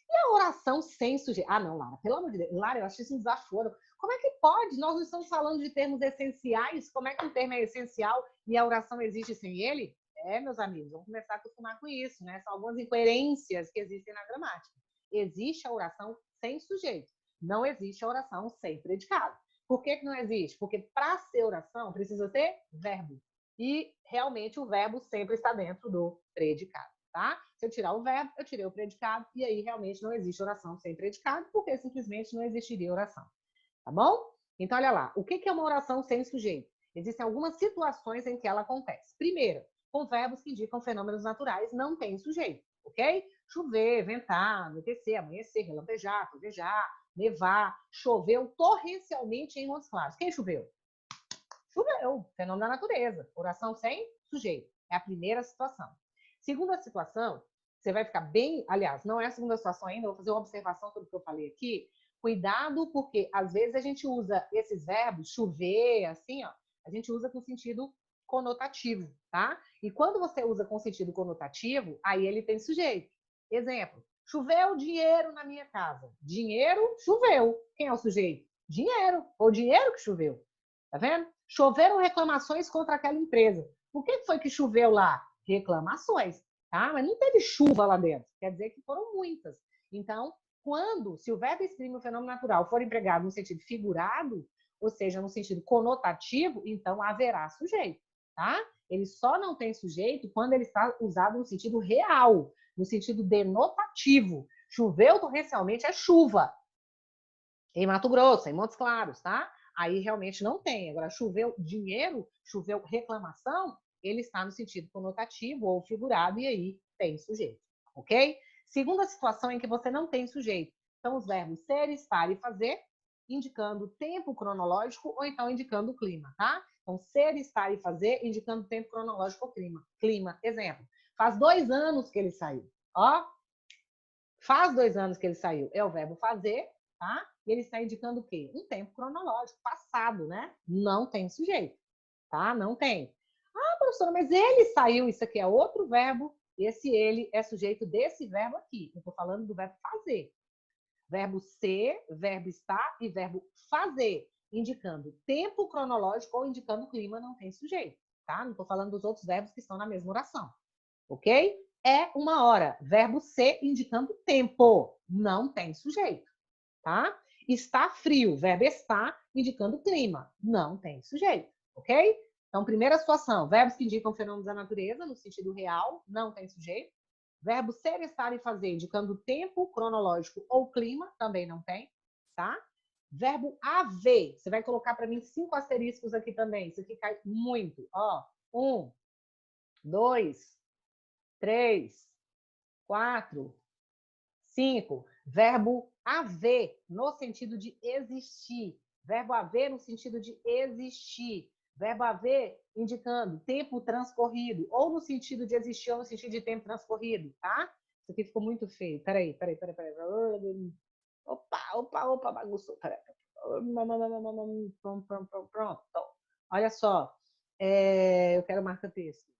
E a oração sem sujeito? Ah, não, Lara, pelo amor de Deus. Lara, eu acho isso um desaforo. Como é que pode? Nós não estamos falando de termos essenciais. Como é que um termo é essencial e a oração existe sem ele? É, meus amigos, vamos começar a acostumar com isso, né? São algumas incoerências que existem na gramática. Existe a oração sem sujeito. Não existe a oração sem predicado. Por que não existe? Porque para ser oração precisa ter verbo. E realmente o verbo sempre está dentro do predicado, tá? Se eu tirar o verbo, eu tirei o predicado, e aí realmente não existe oração sem predicado, porque simplesmente não existiria oração. Tá bom? Então, olha lá. O que é uma oração sem sujeito? Existem algumas situações em que ela acontece. Primeiro, com verbos que indicam fenômenos naturais, não tem sujeito, ok? Chover, ventar, anoitecer, amanhecer, relampejar, trovejar, nevar, choveu torrencialmente em Montes Claros. Quem choveu? Choveu, fenômeno da natureza. Oração sem sujeito. É a primeira situação. Segunda situação, você vai ficar bem... Aliás, não é a segunda situação ainda, vou fazer uma observação sobre o que eu falei aqui. Cuidado, porque às vezes a gente usa esses verbos, chover, assim, ó, a gente usa com sentido conotativo, tá? E quando você usa com sentido conotativo, aí ele tem sujeito. Exemplo, choveu dinheiro na minha casa. Dinheiro, choveu. Quem é o sujeito? Dinheiro. Ou dinheiro que choveu. Tá vendo? Choveram reclamações contra aquela empresa. Por que foi que choveu lá? Reclamações, tá? Mas não teve chuva lá dentro. Quer dizer que foram muitas. Então, se o verbo exprime o fenômeno natural for empregado no sentido figurado, ou seja, no sentido conotativo, então haverá sujeito, tá? Ele só não tem sujeito quando ele está usado no sentido real, no sentido denotativo. Choveu torrencialmente é chuva. Em Mato Grosso, em Montes Claros, tá? Aí realmente não tem. Agora, choveu dinheiro, choveu reclamação, ele está no sentido conotativo ou figurado, e aí tem sujeito, ok? Segunda situação em que você não tem sujeito. São os verbos ser, estar e fazer, indicando tempo cronológico ou então indicando o clima, tá? Então, ser, estar e fazer, indicando tempo cronológico ou clima. Clima, exemplo. Faz 2 anos que ele saiu. Ó, faz 2 anos que ele saiu. É o verbo fazer, tá? E ele está indicando o quê? Um tempo cronológico, passado, né? Não tem sujeito, tá? Não tem. Ah, professora, mas ele saiu, isso aqui é outro verbo, esse ele é sujeito desse verbo aqui. Eu estou falando do verbo fazer. Verbo ser, verbo estar e verbo fazer, indicando tempo cronológico ou indicando clima, não tem sujeito, tá? Não estou falando dos outros verbos que estão na mesma oração, ok? É uma hora. Verbo ser indicando tempo, não tem sujeito, tá? Está frio, verbo estar indicando clima, não tem sujeito, ok? Então, primeira situação, verbos que indicam fenômenos da natureza, no sentido real, não tem sujeito. Verbo ser, estar e fazer, indicando tempo cronológico ou clima, também não tem, tá? Verbo haver, você vai colocar para mim 5 asteriscos aqui também, isso aqui cai muito, ó. 1, 2, 3, 4, 5. Verbo haver, no sentido de existir. Verbo haver no sentido de existir. Verbo haver indicando tempo transcorrido, ou no sentido de existir, ou no sentido de tempo transcorrido, tá? Isso aqui ficou muito feio. Peraí. Opa, bagunçou. Peraí. Pronto. Olha só. Eu quero marca-texto.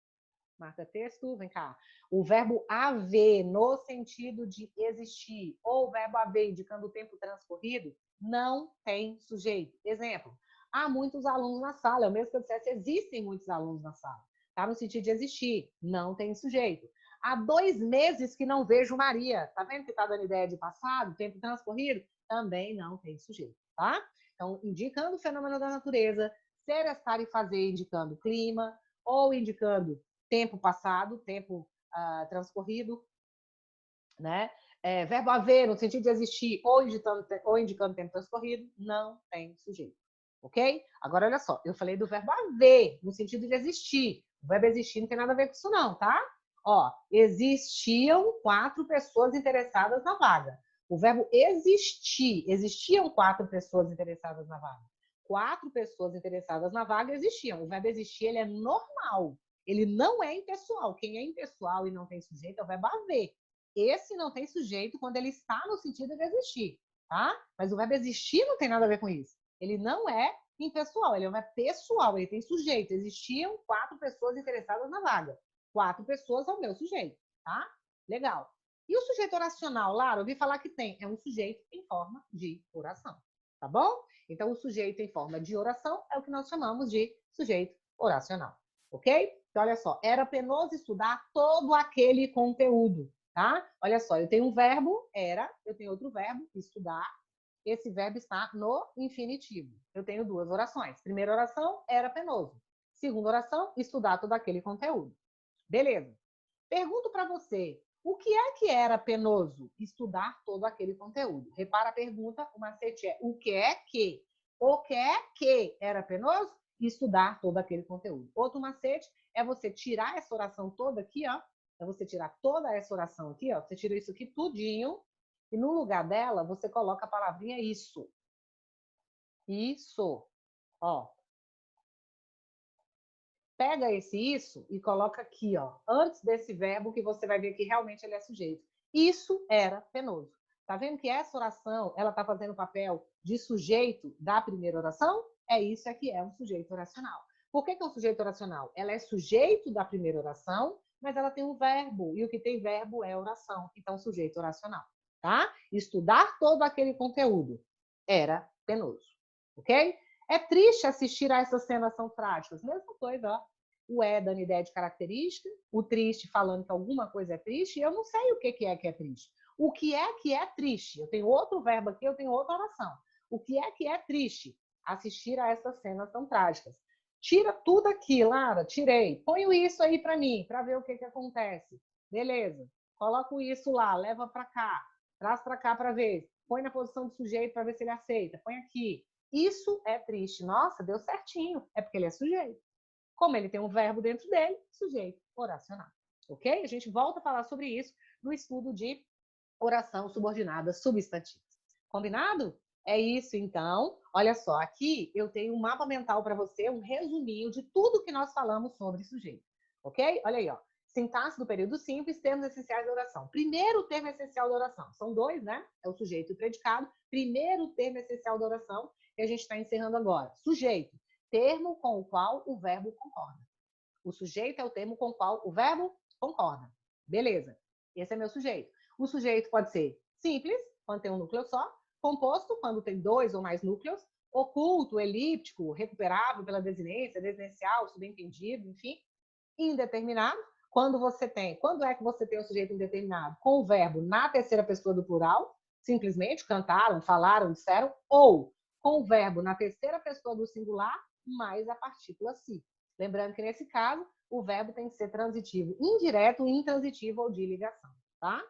Marca-texto, vem cá. O verbo haver, no sentido de existir, ou o verbo haver, indicando o tempo transcorrido, não tem sujeito. Exemplo, há muitos alunos na sala. É o mesmo que eu dissesse, existem muitos alunos na sala. Está no sentido de existir, não tem sujeito. Há 2 meses que não vejo Maria. Tá vendo que está dando ideia de passado, tempo transcorrido? Também não tem sujeito, tá? Então, indicando o fenômeno da natureza, ser, estar e fazer, indicando clima, ou indicando tempo passado, tempo transcorrido, né? Verbo haver, no sentido de existir, ou indicando tempo transcorrido, não tem sujeito. Ok? Agora, olha só, eu falei do verbo haver, no sentido de existir. O verbo existir não tem nada a ver com isso, não, tá? Ó, existiam 4 pessoas interessadas na vaga. O verbo existir, existiam 4 pessoas interessadas na vaga. 4 pessoas interessadas na vaga existiam. O verbo existir, ele é normal. Ele não é impessoal. Quem é impessoal e não tem sujeito é o verbo haver. Esse não tem sujeito quando ele está no sentido de existir, tá? Mas o verbo existir não tem nada a ver com isso. Ele não é impessoal, ele é um verbo pessoal, ele tem sujeito. Existiam 4 pessoas interessadas na vaga. 4 pessoas é o meu sujeito, tá? Legal. E o sujeito oracional, Lara, eu ouvi falar que tem. É um sujeito em forma de oração, tá bom? Então, o sujeito em forma de oração é o que nós chamamos de sujeito oracional, ok? Então, olha só, era penoso estudar todo aquele conteúdo, tá? Olha só, eu tenho um verbo, era, eu tenho outro verbo, estudar. Esse verbo está no infinitivo. Eu tenho 2 orações. Primeira oração, era penoso. Segunda oração, estudar todo aquele conteúdo. Beleza. Pergunto para você, o que era penoso? Estudar todo aquele conteúdo. Repara a pergunta, o macete é o que é que? O que é que era penoso? Estudar todo aquele conteúdo. Outro macete é você tirar essa oração toda aqui, ó. É você tirar toda essa oração aqui, ó. Você tira isso aqui tudinho e no lugar dela você coloca a palavrinha isso. Isso. Ó, pega esse isso e coloca aqui, ó, antes desse verbo que você vai ver que realmente ele é sujeito. Isso era penoso. Tá vendo que essa oração, ela tá fazendo o papel de sujeito da primeira oração? É isso aqui, é um sujeito oracional. Por que é um sujeito oracional? Ela é sujeito da primeira oração, mas ela tem um verbo, e o que tem verbo é oração. Então, sujeito oracional, tá? Estudar todo aquele conteúdo era penoso, ok? É triste assistir a essas cenas tão trágicas. Mesma coisa, ó. O dando ideia de característica, o triste falando que alguma coisa é triste, e eu não sei o que é triste. O que é triste? Eu tenho outro verbo aqui, eu tenho outra oração. O que é triste? Assistir a essas cenas tão trágicas. Tira tudo aqui, Lara, tirei. Põe isso aí para mim, para ver o que acontece. Beleza. Coloco isso lá, leva para cá, traz para cá para ver. Põe na posição do sujeito para ver se ele aceita. Põe aqui. Isso é triste. Nossa, deu certinho. É porque ele é sujeito. Como ele tem um verbo dentro dele, sujeito oracional. Ok? A gente volta a falar sobre isso no estudo de oração subordinada substantiva. Combinado? É isso, então. Olha só, aqui eu tenho um mapa mental para você, um resuminho de tudo que nós falamos sobre sujeito. Ok? Olha aí, ó. Sintaxe do período simples, termos essenciais da oração. Primeiro termo essencial da oração. São 2, né? É o sujeito e o predicado. Primeiro termo essencial da oração que a gente está encerrando agora. Sujeito, termo com o qual o verbo concorda. O sujeito é o termo com o qual o verbo concorda. Beleza. Esse é meu sujeito. O sujeito pode ser simples, quando tem um núcleo só, composto, quando tem 2 ou mais núcleos, oculto, elíptico, recuperável pela desinência, desinencial, subentendido, enfim, indeterminado. Quando é que você tem o sujeito indeterminado? Com o verbo na terceira pessoa do plural, simplesmente cantaram, falaram, disseram, ou com o verbo na terceira pessoa do singular, mais a partícula si. Lembrando que nesse caso, o verbo tem que ser transitivo indireto, intransitivo ou de ligação, tá?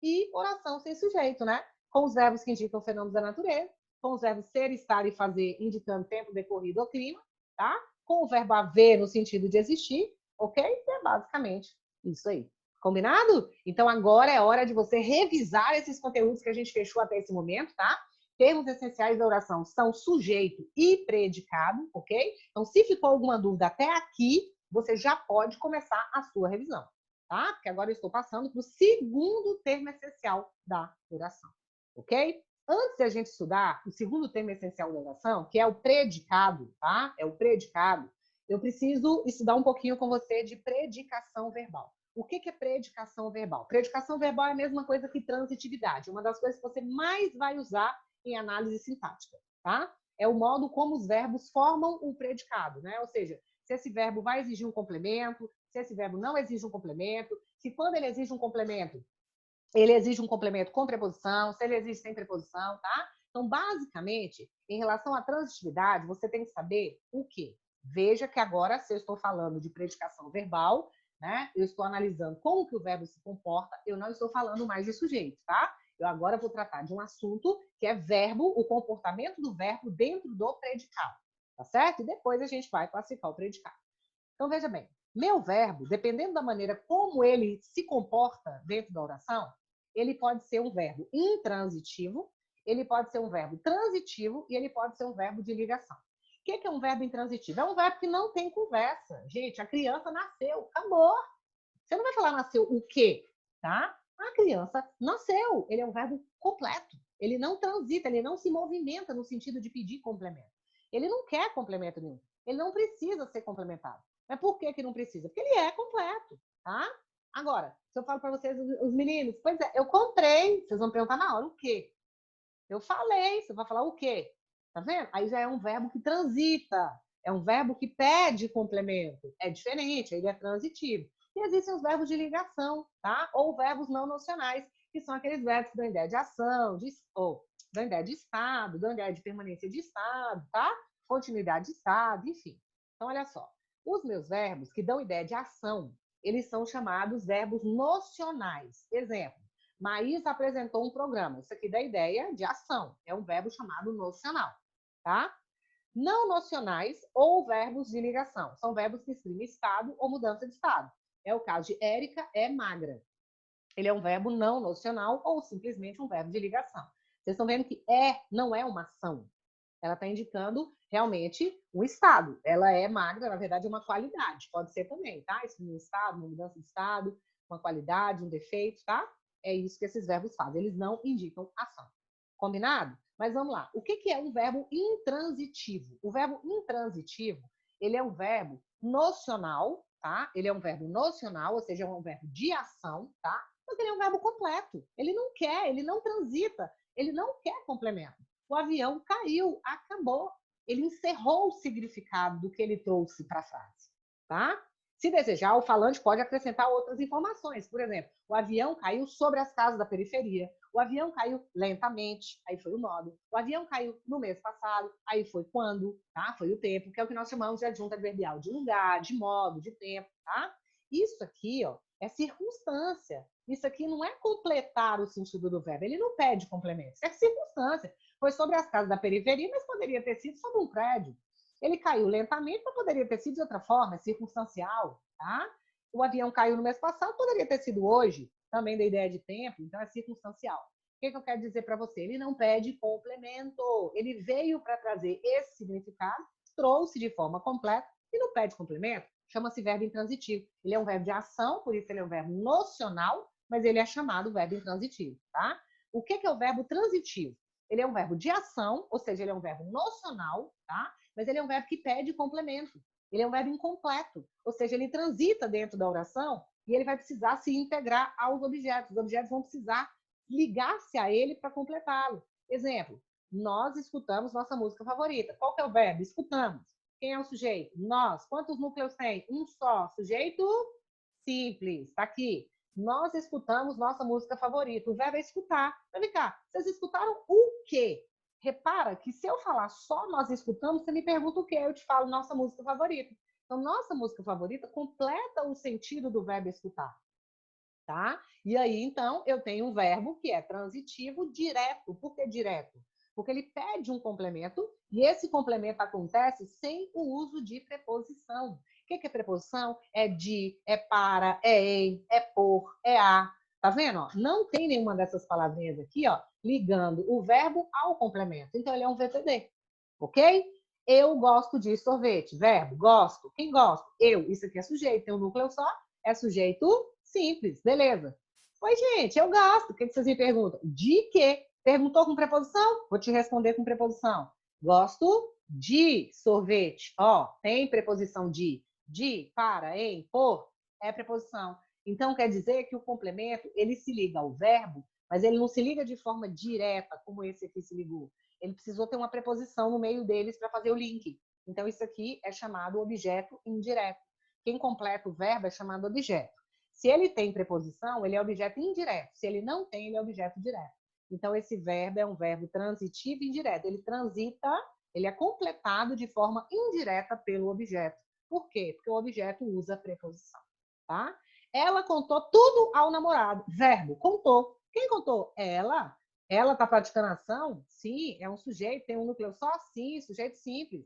E oração sem sujeito, né? Com os verbos que indicam fenômenos da natureza, com os verbos ser, estar e fazer, indicando tempo decorrido ou clima, tá? Com o verbo haver no sentido de existir, ok? É basicamente isso aí. Combinado? Então agora é hora de você revisar esses conteúdos que a gente fechou até esse momento, tá? Termos essenciais da oração são sujeito e predicado, ok? Então, se ficou alguma dúvida até aqui, você já pode começar a sua revisão, tá? Porque agora eu estou passando para o segundo termo essencial da oração, ok? Antes de a gente estudar o segundo termo essencial da oração, que é o predicado, tá? É o predicado. Eu preciso estudar um pouquinho com você de predicação verbal. O que é predicação verbal? Predicação verbal é a mesma coisa que transitividade. Uma das coisas que você mais vai usar em análise sintática, tá? É o modo como os verbos formam o predicado, né? Ou seja, se esse verbo vai exigir um complemento, se esse verbo não exige um complemento, se quando ele exige um complemento com preposição, se ele exige sem preposição, tá? Então, basicamente, em relação à transitividade, você tem que saber o quê? Veja que agora, se eu estou falando de predicação verbal, né? Eu estou analisando como que o verbo se comporta, eu não estou falando mais de sujeito, tá? Eu agora vou tratar de um assunto que é verbo, o comportamento do verbo dentro do predicado, tá certo? E depois a gente vai classificar o predicado. Então, veja bem, meu verbo, dependendo da maneira como ele se comporta dentro da oração, ele pode ser um verbo intransitivo, ele pode ser um verbo transitivo e ele pode ser um verbo de ligação. O que é um verbo intransitivo? É um verbo que não tem conversa. Gente, a criança nasceu, acabou. Você não vai falar nasceu o quê, tá? A criança nasceu. Ele é um verbo completo. Ele não transita, ele não se movimenta no sentido de pedir complemento. Ele não quer complemento nenhum. Ele não precisa ser complementado. Mas por que não precisa? Porque ele é completo, tá? Agora, se eu falo para vocês, os meninos, pois é, eu comprei, vocês vão perguntar na hora, o quê? Eu falei, você vai falar o quê? Tá vendo? Aí já é um verbo que transita, é um verbo que pede complemento. É diferente, ele é transitivo. E existem os verbos de ligação, tá? Ou verbos não nocionais, que são aqueles verbos que dão ideia de ação, ou dão ideia de estado, dão ideia de permanência de estado, tá? Continuidade de estado, enfim. Então, olha só. Os meus verbos que dão ideia de ação, eles são chamados verbos nocionais. Exemplo, Maísa apresentou um programa. Isso aqui dá ideia de ação. É um verbo chamado nocional, tá? Não nocionais ou verbos de ligação. São verbos que exprimem estado ou mudança de estado. É o caso de Érica é magra. Ele é um verbo não nocional ou simplesmente um verbo de ligação. Vocês estão vendo que não é uma ação. Ela está indicando realmente um estado. Ela é magra, na verdade, é uma qualidade. Pode ser também, tá? Isso um estado, uma mudança de estado, uma qualidade, um defeito, tá? É isso que esses verbos fazem. Eles não indicam ação. Combinado? Mas vamos lá. O que é um verbo intransitivo? O verbo intransitivo, ele é um verbo nocional, tá? Ele é um verbo nocional, ou seja, é um verbo de ação, tá? Mas ele é um verbo completo. Ele não quer, ele não transita, ele não quer complemento. O avião caiu, acabou. Ele encerrou o significado do que ele trouxe para a frase, tá? Se desejar, o falante pode acrescentar outras informações. Por exemplo, o avião caiu sobre as casas da periferia. O avião caiu lentamente, aí foi o modo. O avião caiu no mês passado, aí foi quando, tá? Foi o tempo, que é o que nós chamamos de adjunta adverbial, de lugar, de modo, de tempo, tá? Isso aqui, ó, é circunstância. Isso aqui não é completar o sentido do verbo. Ele não pede complemento. Isso é circunstância. Foi sobre as casas da periferia, mas poderia ter sido sobre um prédio. Ele caiu lentamente, mas poderia ter sido de outra forma, é circunstancial, tá? O avião caiu no mês passado, poderia ter sido hoje, também da ideia de tempo, então é circunstancial. O que eu quero dizer para você? Ele não pede complemento. Ele veio para trazer esse significado, trouxe de forma completa e não pede complemento. Chama-se verbo intransitivo. Ele é um verbo de ação, por isso ele é um verbo nocional, mas ele é chamado verbo intransitivo, tá? O que é o verbo transitivo? Ele é um verbo de ação, ou seja, ele é um verbo nocional, tá? Mas ele é um verbo que pede complemento. Ele é um verbo incompleto, ou seja, ele transita dentro da oração e ele vai precisar se integrar aos objetos. Os objetos vão precisar ligar-se a ele para completá-lo. Exemplo, nós escutamos nossa música favorita. Qual que é o verbo? Escutamos. Quem é o sujeito? Nós. Quantos núcleos tem? Um só. Sujeito simples. Está aqui. Nós escutamos nossa música favorita. O verbo é escutar. Mas vem cá, vocês escutaram o quê? Repara que se eu falar só nós escutamos, você me pergunta o quê? Eu te falo nossa música favorita. Então, nossa música favorita completa o sentido do verbo escutar. Tá? E aí, então, eu tenho um verbo que é transitivo direto. Por que direto? Porque ele pede um complemento e esse complemento acontece sem o uso de preposição. O que é preposição? É de, é para, é em, é por, é a. Tá vendo? Ó? Não tem nenhuma dessas palavrinhas aqui, ó, ligando o verbo ao complemento. Então, ele é um VTD. Ok? Eu gosto de sorvete. Verbo, gosto. Quem gosta? Eu. Isso aqui é sujeito. Tem um núcleo só. É sujeito simples. Beleza. Oi, gente, eu gosto. O que vocês me perguntam? De quê? Perguntou com preposição? Vou te responder com preposição. Gosto de sorvete. Ó, tem preposição de, para, em, por, é preposição. Então, quer dizer que o complemento, ele se liga ao verbo, mas ele não se liga de forma direta, como esse aqui se ligou. Ele precisou ter uma preposição no meio deles para fazer o link. Então, isso aqui é chamado objeto indireto. Quem completa o verbo é chamado objeto. Se ele tem preposição, ele é objeto indireto. Se ele não tem, ele é objeto direto. Então, esse verbo é um verbo transitivo e indireto. Ele transita, ele é completado de forma indireta pelo objeto. Por quê? Porque o objeto usa preposição. tá? Ela contou tudo ao namorado. Verbo, contou. Quem contou? Ela. Ela está praticando a ação? Sim, é um sujeito, tem um núcleo só? Sim, sujeito simples.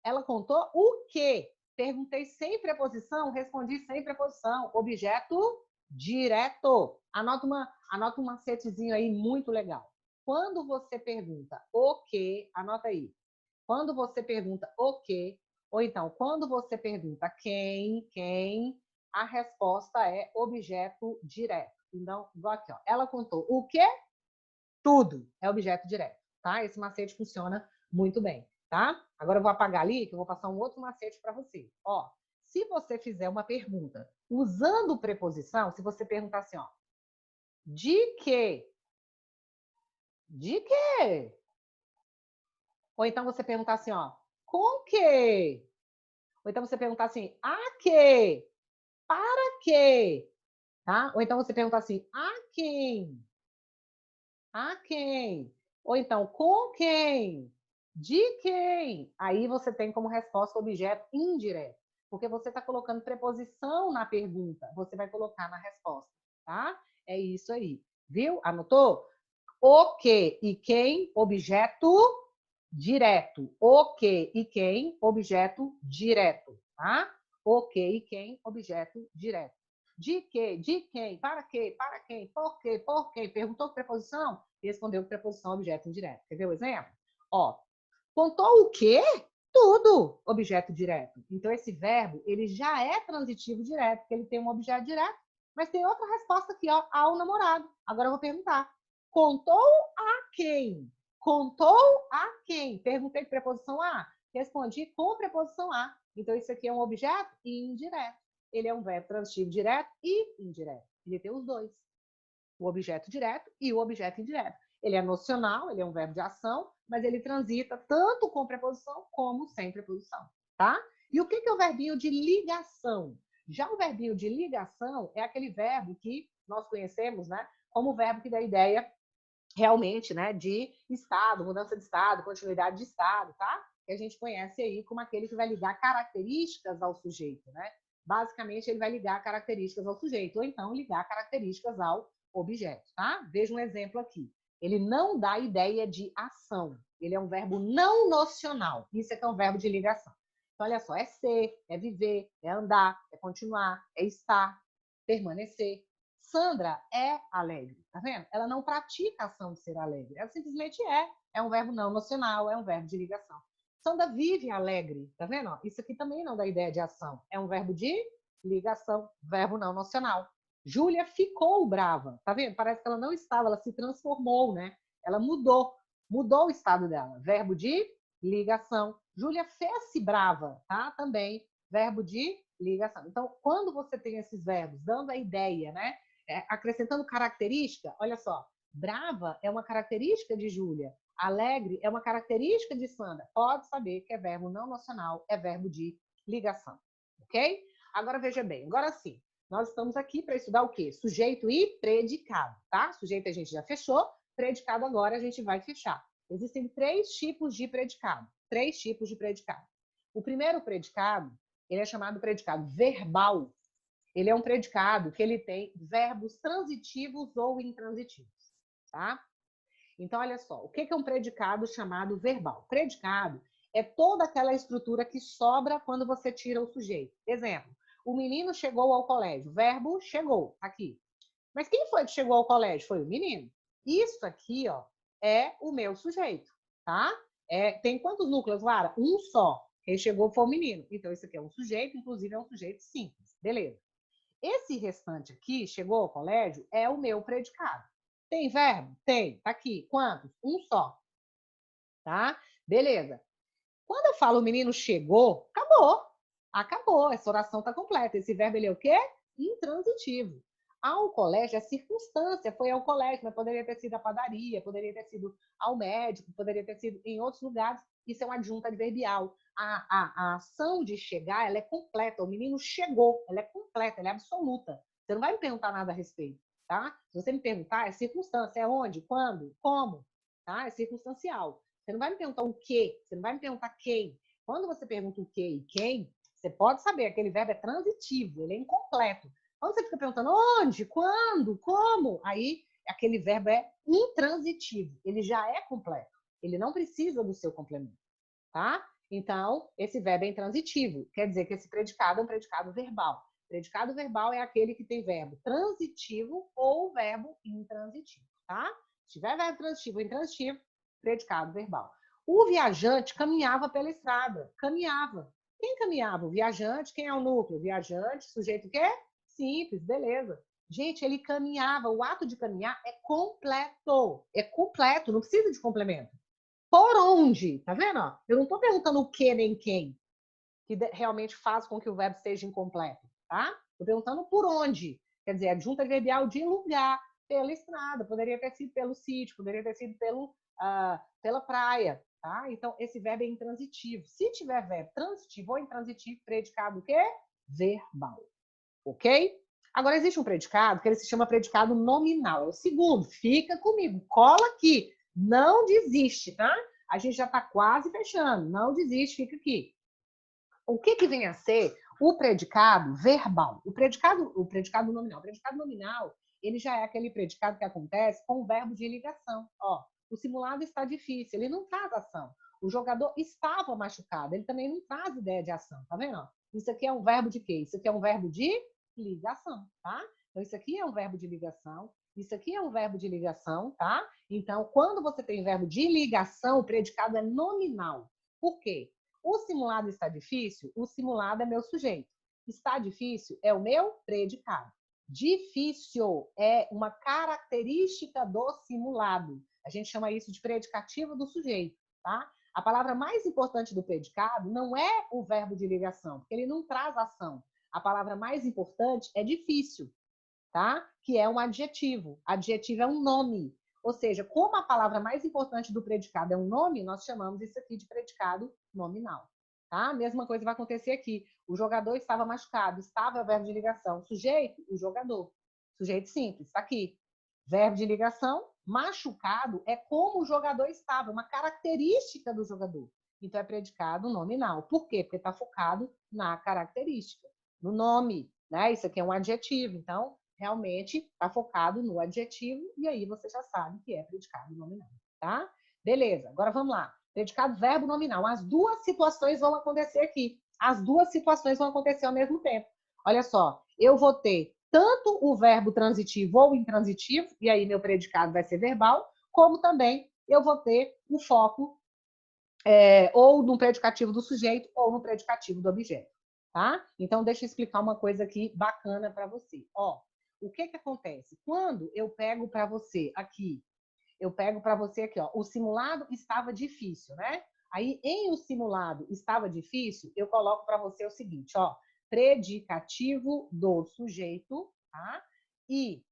Ela contou o quê? Perguntei sem preposição, respondi sem preposição. Objeto direto. Anota um macetezinho aí muito legal. Quando você pergunta o quê, anota aí. Quando você pergunta o quê, ou então, quando você pergunta quem, a resposta é objeto direto. Então, igual aqui, ó. Ela contou o quê? Tudo é objeto direto, tá? Esse macete funciona muito bem, tá? Agora eu vou apagar ali, que eu vou passar um outro macete para você. Ó, se você fizer uma pergunta usando preposição, se você perguntar assim, ó, de quê? De quê? Ou então você perguntar assim, ó, com quê? Ou então você perguntar assim, a quê? Para quê? Tá? Ou então você perguntar assim, a quem? A quem? Ou então, com quem? De quem? Aí você tem como resposta o objeto indireto, porque você está colocando preposição na pergunta, você vai colocar na resposta, tá? É isso aí, viu? Anotou? O que e quem, objeto direto. O que e quem, objeto direto, tá? O que e quem, objeto direto. De que, de quem, para quê, para quem, por quê, por quem. Perguntou que preposição? Respondeu que preposição, objeto indireto. Quer ver o exemplo? Ó, contou o quê? Tudo, objeto direto. Então, esse verbo, ele já é transitivo direto, porque ele tem um objeto direto, mas tem outra resposta aqui, ó, ao namorado. Agora eu vou perguntar. Contou a quem? Contou a quem? Perguntei que preposição a? Respondi com preposição a. Então, isso aqui é um objeto indireto. Ele é um verbo transitivo direto e indireto. Ele tem os dois. O objeto direto e o objeto indireto. Ele é nocional, ele é um verbo de ação, mas ele transita tanto com preposição como sem preposição, tá? E o que é o verbinho de ligação? Já o verbinho de ligação é aquele verbo que nós conhecemos, né, como o verbo que dá ideia realmente, né, de estado, mudança de estado, continuidade de estado, tá? Que a gente conhece aí como aquele que vai ligar características ao sujeito, né? Basicamente, ele vai ligar características ao sujeito, ou então ligar características ao objeto, tá? Veja um exemplo aqui. Ele não dá ideia de ação. Ele é um verbo não nocional. Isso é que é um verbo de ligação. Então, olha só, é ser, é viver, é andar, é continuar, é estar, permanecer. Sandra é alegre, tá vendo? Ela não pratica a ação de ser alegre, ela simplesmente é. É um verbo não nocional, é um verbo de ligação. Sandra vive alegre, tá vendo? Isso aqui também não dá ideia de ação, é um verbo de ligação, verbo não nocional. Júlia ficou brava, tá vendo? Parece que ela não estava, ela se transformou, né? Ela mudou o estado dela, verbo de ligação. Júlia fez-se brava, tá? Também, verbo de ligação. Então, quando você tem esses verbos dando a ideia, né? Acrescentando característica, olha só, brava é uma característica de Júlia, alegre é uma característica de Sandra. Pode saber que é verbo não nocional, é verbo de ligação, ok? Agora veja bem, agora sim, nós estamos aqui para estudar o quê? Sujeito e predicado, tá? Sujeito a gente já fechou, predicado agora a gente vai fechar. Existem três tipos de predicado. Três tipos de predicado. O primeiro predicado, ele é chamado predicado verbal. Ele é um predicado que ele tem verbos transitivos ou intransitivos, tá? Então, olha só, o que é um predicado chamado verbal? Predicado é toda aquela estrutura que sobra quando você tira o sujeito. Exemplo, o menino chegou ao colégio. Verbo chegou, aqui. Mas quem foi que chegou ao colégio? Foi o menino. Isso aqui, ó, é o meu sujeito, tá? Tem quantos núcleos, Lara? Um só. Quem chegou foi o menino. Então, isso aqui é um sujeito, inclusive é um sujeito simples. Beleza. Esse restante aqui, chegou ao colégio, é o meu predicado. Tem verbo? Tem. Tá aqui. Quantos? Um só. Tá? Beleza. Quando eu falo o menino chegou, acabou. Acabou. Essa oração está completa. Esse verbo ele é o quê? Intransitivo. Ao colégio, a circunstância foi ao colégio, mas poderia ter sido a padaria, poderia ter sido ao médico, poderia ter sido em outros lugares. Isso é uma adjunta adverbial. A ação de chegar, ela é completa. O menino chegou, ela é completa, ela é absoluta. Você não vai me perguntar nada a respeito, tá? Se você me perguntar, é circunstância, é onde, quando, como, tá? É circunstancial. Você não vai me perguntar o quê, você não vai me perguntar quem. Quando você pergunta o quê e quem, Você pode saber, aquele verbo é transitivo, ele é incompleto. Quando você fica perguntando onde, quando, como, aí aquele verbo é intransitivo, ele já é completo, ele não precisa do seu complemento, tá? Então, esse verbo é intransitivo, quer dizer que esse predicado é um predicado verbal. Predicado verbal é aquele que tem verbo transitivo ou verbo intransitivo, tá? Se tiver verbo transitivo ou intransitivo, predicado verbal. O viajante caminhava pela estrada, caminhava. Quem caminhava? O viajante. Quem é o núcleo? Viajante, sujeito o quê? Simples, beleza. Gente, ele caminhava. O ato de caminhar é completo. É completo, não precisa de complemento. Por onde? Tá vendo? Eu não estou perguntando o que nem quem, que realmente faz com que o verbo seja incompleto, tá? Estou perguntando por onde. Quer dizer, adjunta adverbial de lugar, pela estrada, poderia ter sido pelo sítio, poderia ter sido pela praia, tá? Então, esse verbo é intransitivo. Se tiver verbo transitivo ou intransitivo, predicado o quê? Verbal, ok? Agora, existe um predicado que ele se chama predicado nominal. É o segundo, fica comigo, cola aqui, não desiste, tá? A gente já está quase fechando, não desiste, fica aqui. O que vem a ser o predicado verbal? O predicado nominal. O predicado nominal, ele já é aquele predicado que acontece com o verbo de ligação. Ó, o simulado está difícil, ele não traz ação. O jogador estava machucado, ele também não traz ideia de ação, tá vendo? Isso aqui é um verbo de quê? Isso aqui é um verbo de ligação, tá? Então, isso aqui é um verbo de ligação, isso aqui é um verbo de ligação, tá? Então, quando você tem verbo de ligação, o predicado é nominal. Por quê? O simulado está difícil? O simulado é meu sujeito. Está difícil é o meu predicado. Difícil é uma característica do simulado. A gente chama isso de predicativo do sujeito, tá? A palavra mais importante do predicado não é o verbo de ligação, porque ele não traz ação. A palavra mais importante é difícil, tá? Que é um adjetivo. Adjetivo é um nome. Ou seja, como a palavra mais importante do predicado é um nome, nós chamamos isso aqui de predicado nominal. Tá? A mesma coisa vai acontecer aqui. O jogador estava machucado. Estava é o verbo de ligação. Sujeito, o jogador. Sujeito simples, está aqui. Verbo de ligação, machucado é como o jogador estava, uma característica do jogador. Então é predicado nominal. Por quê? Porque está focado na característica, no nome. Né? Isso aqui é um adjetivo. Então, realmente está focado no adjetivo e aí você já sabe que é predicado nominal, tá? Beleza, agora vamos lá. Predicado verbo nominal. As duas situações vão acontecer aqui. As duas situações vão acontecer ao mesmo tempo. Olha só, eu vou ter tanto o verbo transitivo ou intransitivo, e aí meu predicado vai ser verbal, como também eu vou ter o foco ou no predicativo do sujeito ou no predicativo do objeto, tá? Então, deixa eu explicar uma coisa aqui bacana para você. Ó, o que acontece? Quando eu pego para você aqui, ó, o simulado estava difícil, né? Aí, em o simulado estava difícil, eu coloco para você o seguinte, ó, predicativo do sujeito, tá? E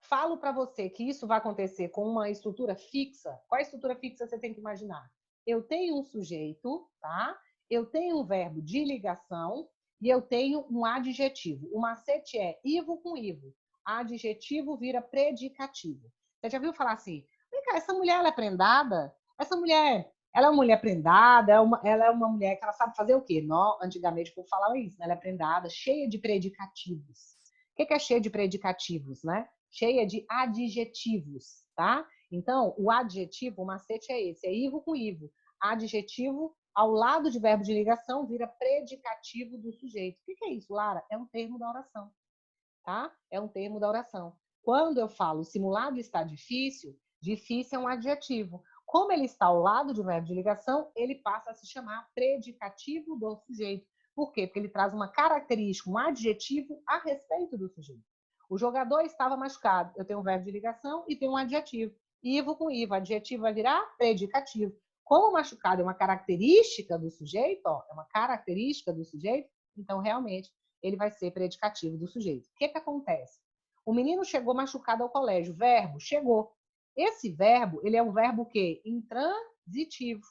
falo para você que isso vai acontecer com uma estrutura fixa. Qual estrutura fixa você tem que imaginar? Eu tenho um sujeito, tá? Eu tenho um verbo de ligação e eu tenho um adjetivo. O macete é ivo com ivo. Adjetivo vira predicativo. Você já viu falar assim, vem cá, essa mulher ela é prendada? Essa mulher, ela é uma mulher prendada? Ela é uma mulher que ela sabe fazer o quê? Não, antigamente o povo falava isso, né? Ela é prendada, cheia de predicativos. O que é cheia de predicativos, né? Cheia de adjetivos, tá? Então, o adjetivo, o macete é esse, é ivo com ivo. Adjetivo, ao lado de verbo de ligação, vira predicativo do sujeito. O que é isso, Lara? É um termo da oração, tá? É um termo da oração. Quando eu falo o simulado está difícil, difícil é um adjetivo. Como ele está ao lado de verbo de ligação, ele passa a se chamar predicativo do sujeito. Por quê? Porque ele traz uma característica, um adjetivo a respeito do sujeito. O jogador estava machucado. Eu tenho um verbo de ligação e tenho um adjetivo. Ivo com ivo. Adjetivo vai virar predicativo. Como o machucado é uma característica do sujeito, ó, é uma característica do sujeito, então realmente ele vai ser predicativo do sujeito. O que acontece? O menino chegou machucado ao colégio. Verbo, chegou. Esse verbo, ele é um verbo o quê? Intransitivo.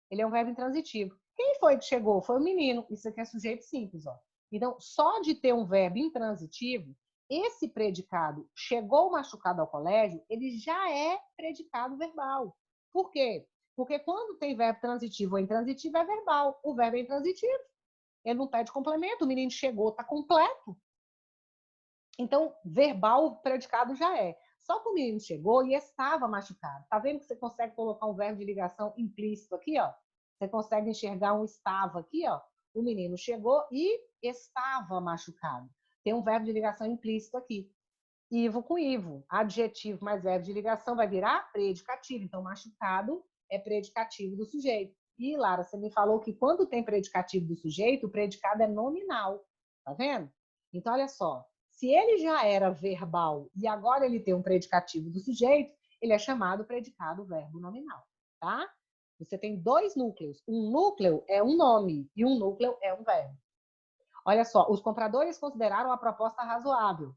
Ele é um verbo intransitivo. Quem foi que chegou? Foi o menino. Isso aqui é sujeito simples, ó. Então, só de ter um verbo intransitivo, esse predicado chegou machucado ao colégio, ele já é predicado verbal. Por quê? Porque quando tem verbo transitivo ou intransitivo, é verbal. O verbo é intransitivo. Ele não pede complemento, o menino chegou, está completo. Então, verbal, o predicado já é. Só que o menino chegou e estava machucado. Tá vendo que você consegue colocar um verbo de ligação implícito aqui, ó? Você consegue enxergar um estava aqui, ó. O menino chegou e estava machucado. Tem um verbo de ligação implícito aqui. Ivo com ivo. Adjetivo mais verbo de ligação vai virar predicativo. Então, machucado é predicativo do sujeito. E, Lara, você me falou que quando tem predicativo do sujeito, o predicado é nominal. Tá vendo? Então, olha só. Se ele já era verbal e agora ele tem um predicativo do sujeito, ele é chamado predicado verbo nominal, tá? Você tem dois núcleos. Um núcleo é um nome e um núcleo é um verbo. Olha só, os compradores consideraram a proposta razoável.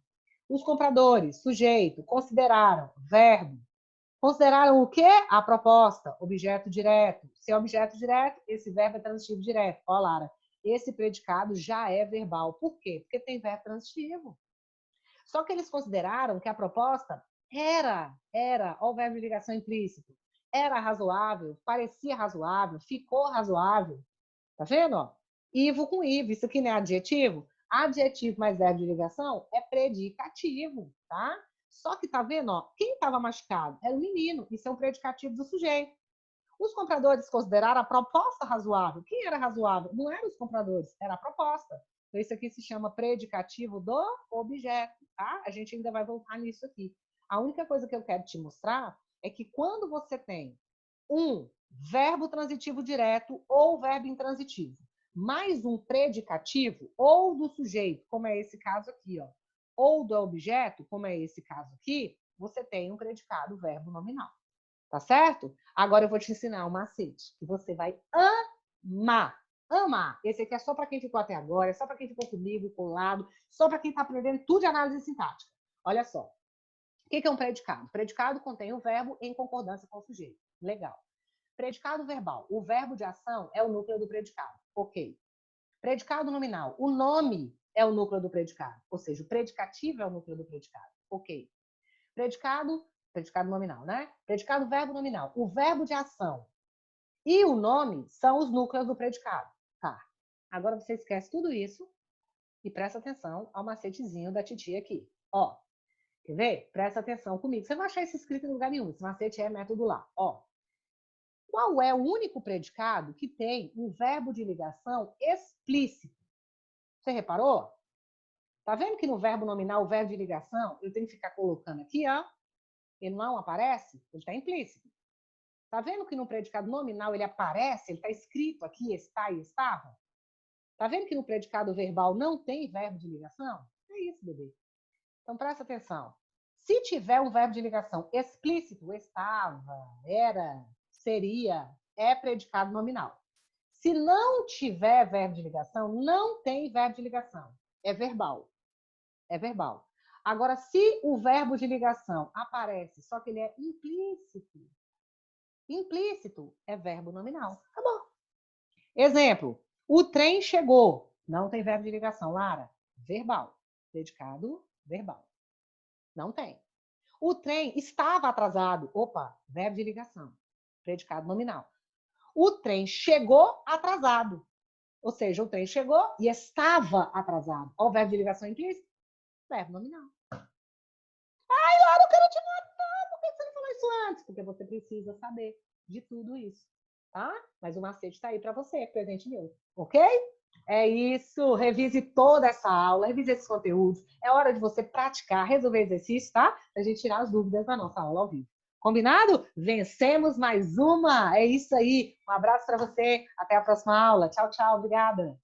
Os compradores, sujeito, consideraram, verbo. Consideraram o quê? A proposta, objeto direto. Se é objeto direto, esse verbo é transitivo direto. Ó, Lara, esse predicado já é verbal. Por quê? Porque tem verbo transitivo. Só que eles consideraram que a proposta era, ó o verbo de ligação implícito, era razoável, parecia razoável, ficou razoável. Tá vendo? Ó? Ivo com ivo, isso aqui não é adjetivo? Adjetivo mais verbo de ligação é predicativo, tá? Só que tá vendo, ó, quem estava machucado? Era o menino, isso é um predicativo do sujeito. Os compradores consideraram a proposta razoável. Quem era razoável? Não eram os compradores, era a proposta. Então, isso aqui se chama predicativo do objeto, tá? A gente ainda vai voltar nisso aqui. A única coisa que eu quero te mostrar é que quando você tem um verbo transitivo direto ou verbo intransitivo, mais um predicativo ou do sujeito, como é esse caso aqui, ó, ou do objeto, como é esse caso aqui, você tem um predicado verbo nominal. Tá certo? Agora eu vou te ensinar um macete que você vai amar. Amar. Esse aqui é só para quem ficou até agora, é só para quem ficou comigo, colado, só para quem está aprendendo tudo de análise sintática. Olha só. O que é um predicado? Predicado contém o verbo em concordância com o sujeito. Legal. Predicado verbal. O verbo de ação é o núcleo do predicado. Ok. Predicado nominal. O nome é o núcleo do predicado. Ou seja, o predicativo é o núcleo do predicado. Ok. Predicado nominal, né? Predicado verbo nominal. O verbo de ação e o nome são os núcleos do predicado. Tá. Agora você esquece tudo isso e presta atenção ao macetezinho da titia aqui. Ó, quer ver? Presta atenção comigo. Você não vai achar isso escrito em lugar nenhum. Esse macete é método lá. Ó, qual é o único predicado que tem um verbo de ligação explícito? Você reparou? Tá vendo que no verbo nominal, o verbo de ligação, eu tenho que ficar colocando aqui, ó. Ele não aparece? Ele está implícito. Tá vendo que no predicado nominal ele aparece, ele está escrito aqui, está e estava? Tá vendo que no predicado verbal não tem verbo de ligação? É isso, bebê. Então presta atenção. Se tiver um verbo de ligação explícito, estava, era, seria, é predicado nominal. Se não tiver verbo de ligação, não tem verbo de ligação. É verbal. É verbal. Agora, se o verbo de ligação aparece, só que ele é implícito. Implícito é verbo nominal. Tá bom. Exemplo. O trem chegou. Não tem verbo de ligação, Lara. Verbal. Predicado verbal. Não tem. O trem estava atrasado. Opa, verbo de ligação. Predicado nominal. O trem chegou atrasado. Ou seja, o trem chegou e estava atrasado. Olha o verbo de ligação implícito. Verbo nominal. Ai, Lara, eu quero te matar. Por que você não falou isso antes? Porque você precisa saber de tudo isso. Tá? Mas o macete está aí para você, presente meu. Ok? É isso. Revise toda essa aula, revise esses conteúdos. É hora de você praticar, resolver exercício, tá? Para a gente tirar as dúvidas da nossa aula ao vivo. Combinado? Vencemos mais uma. É isso aí. Um abraço para você. Até a próxima aula. Tchau, tchau. Obrigada.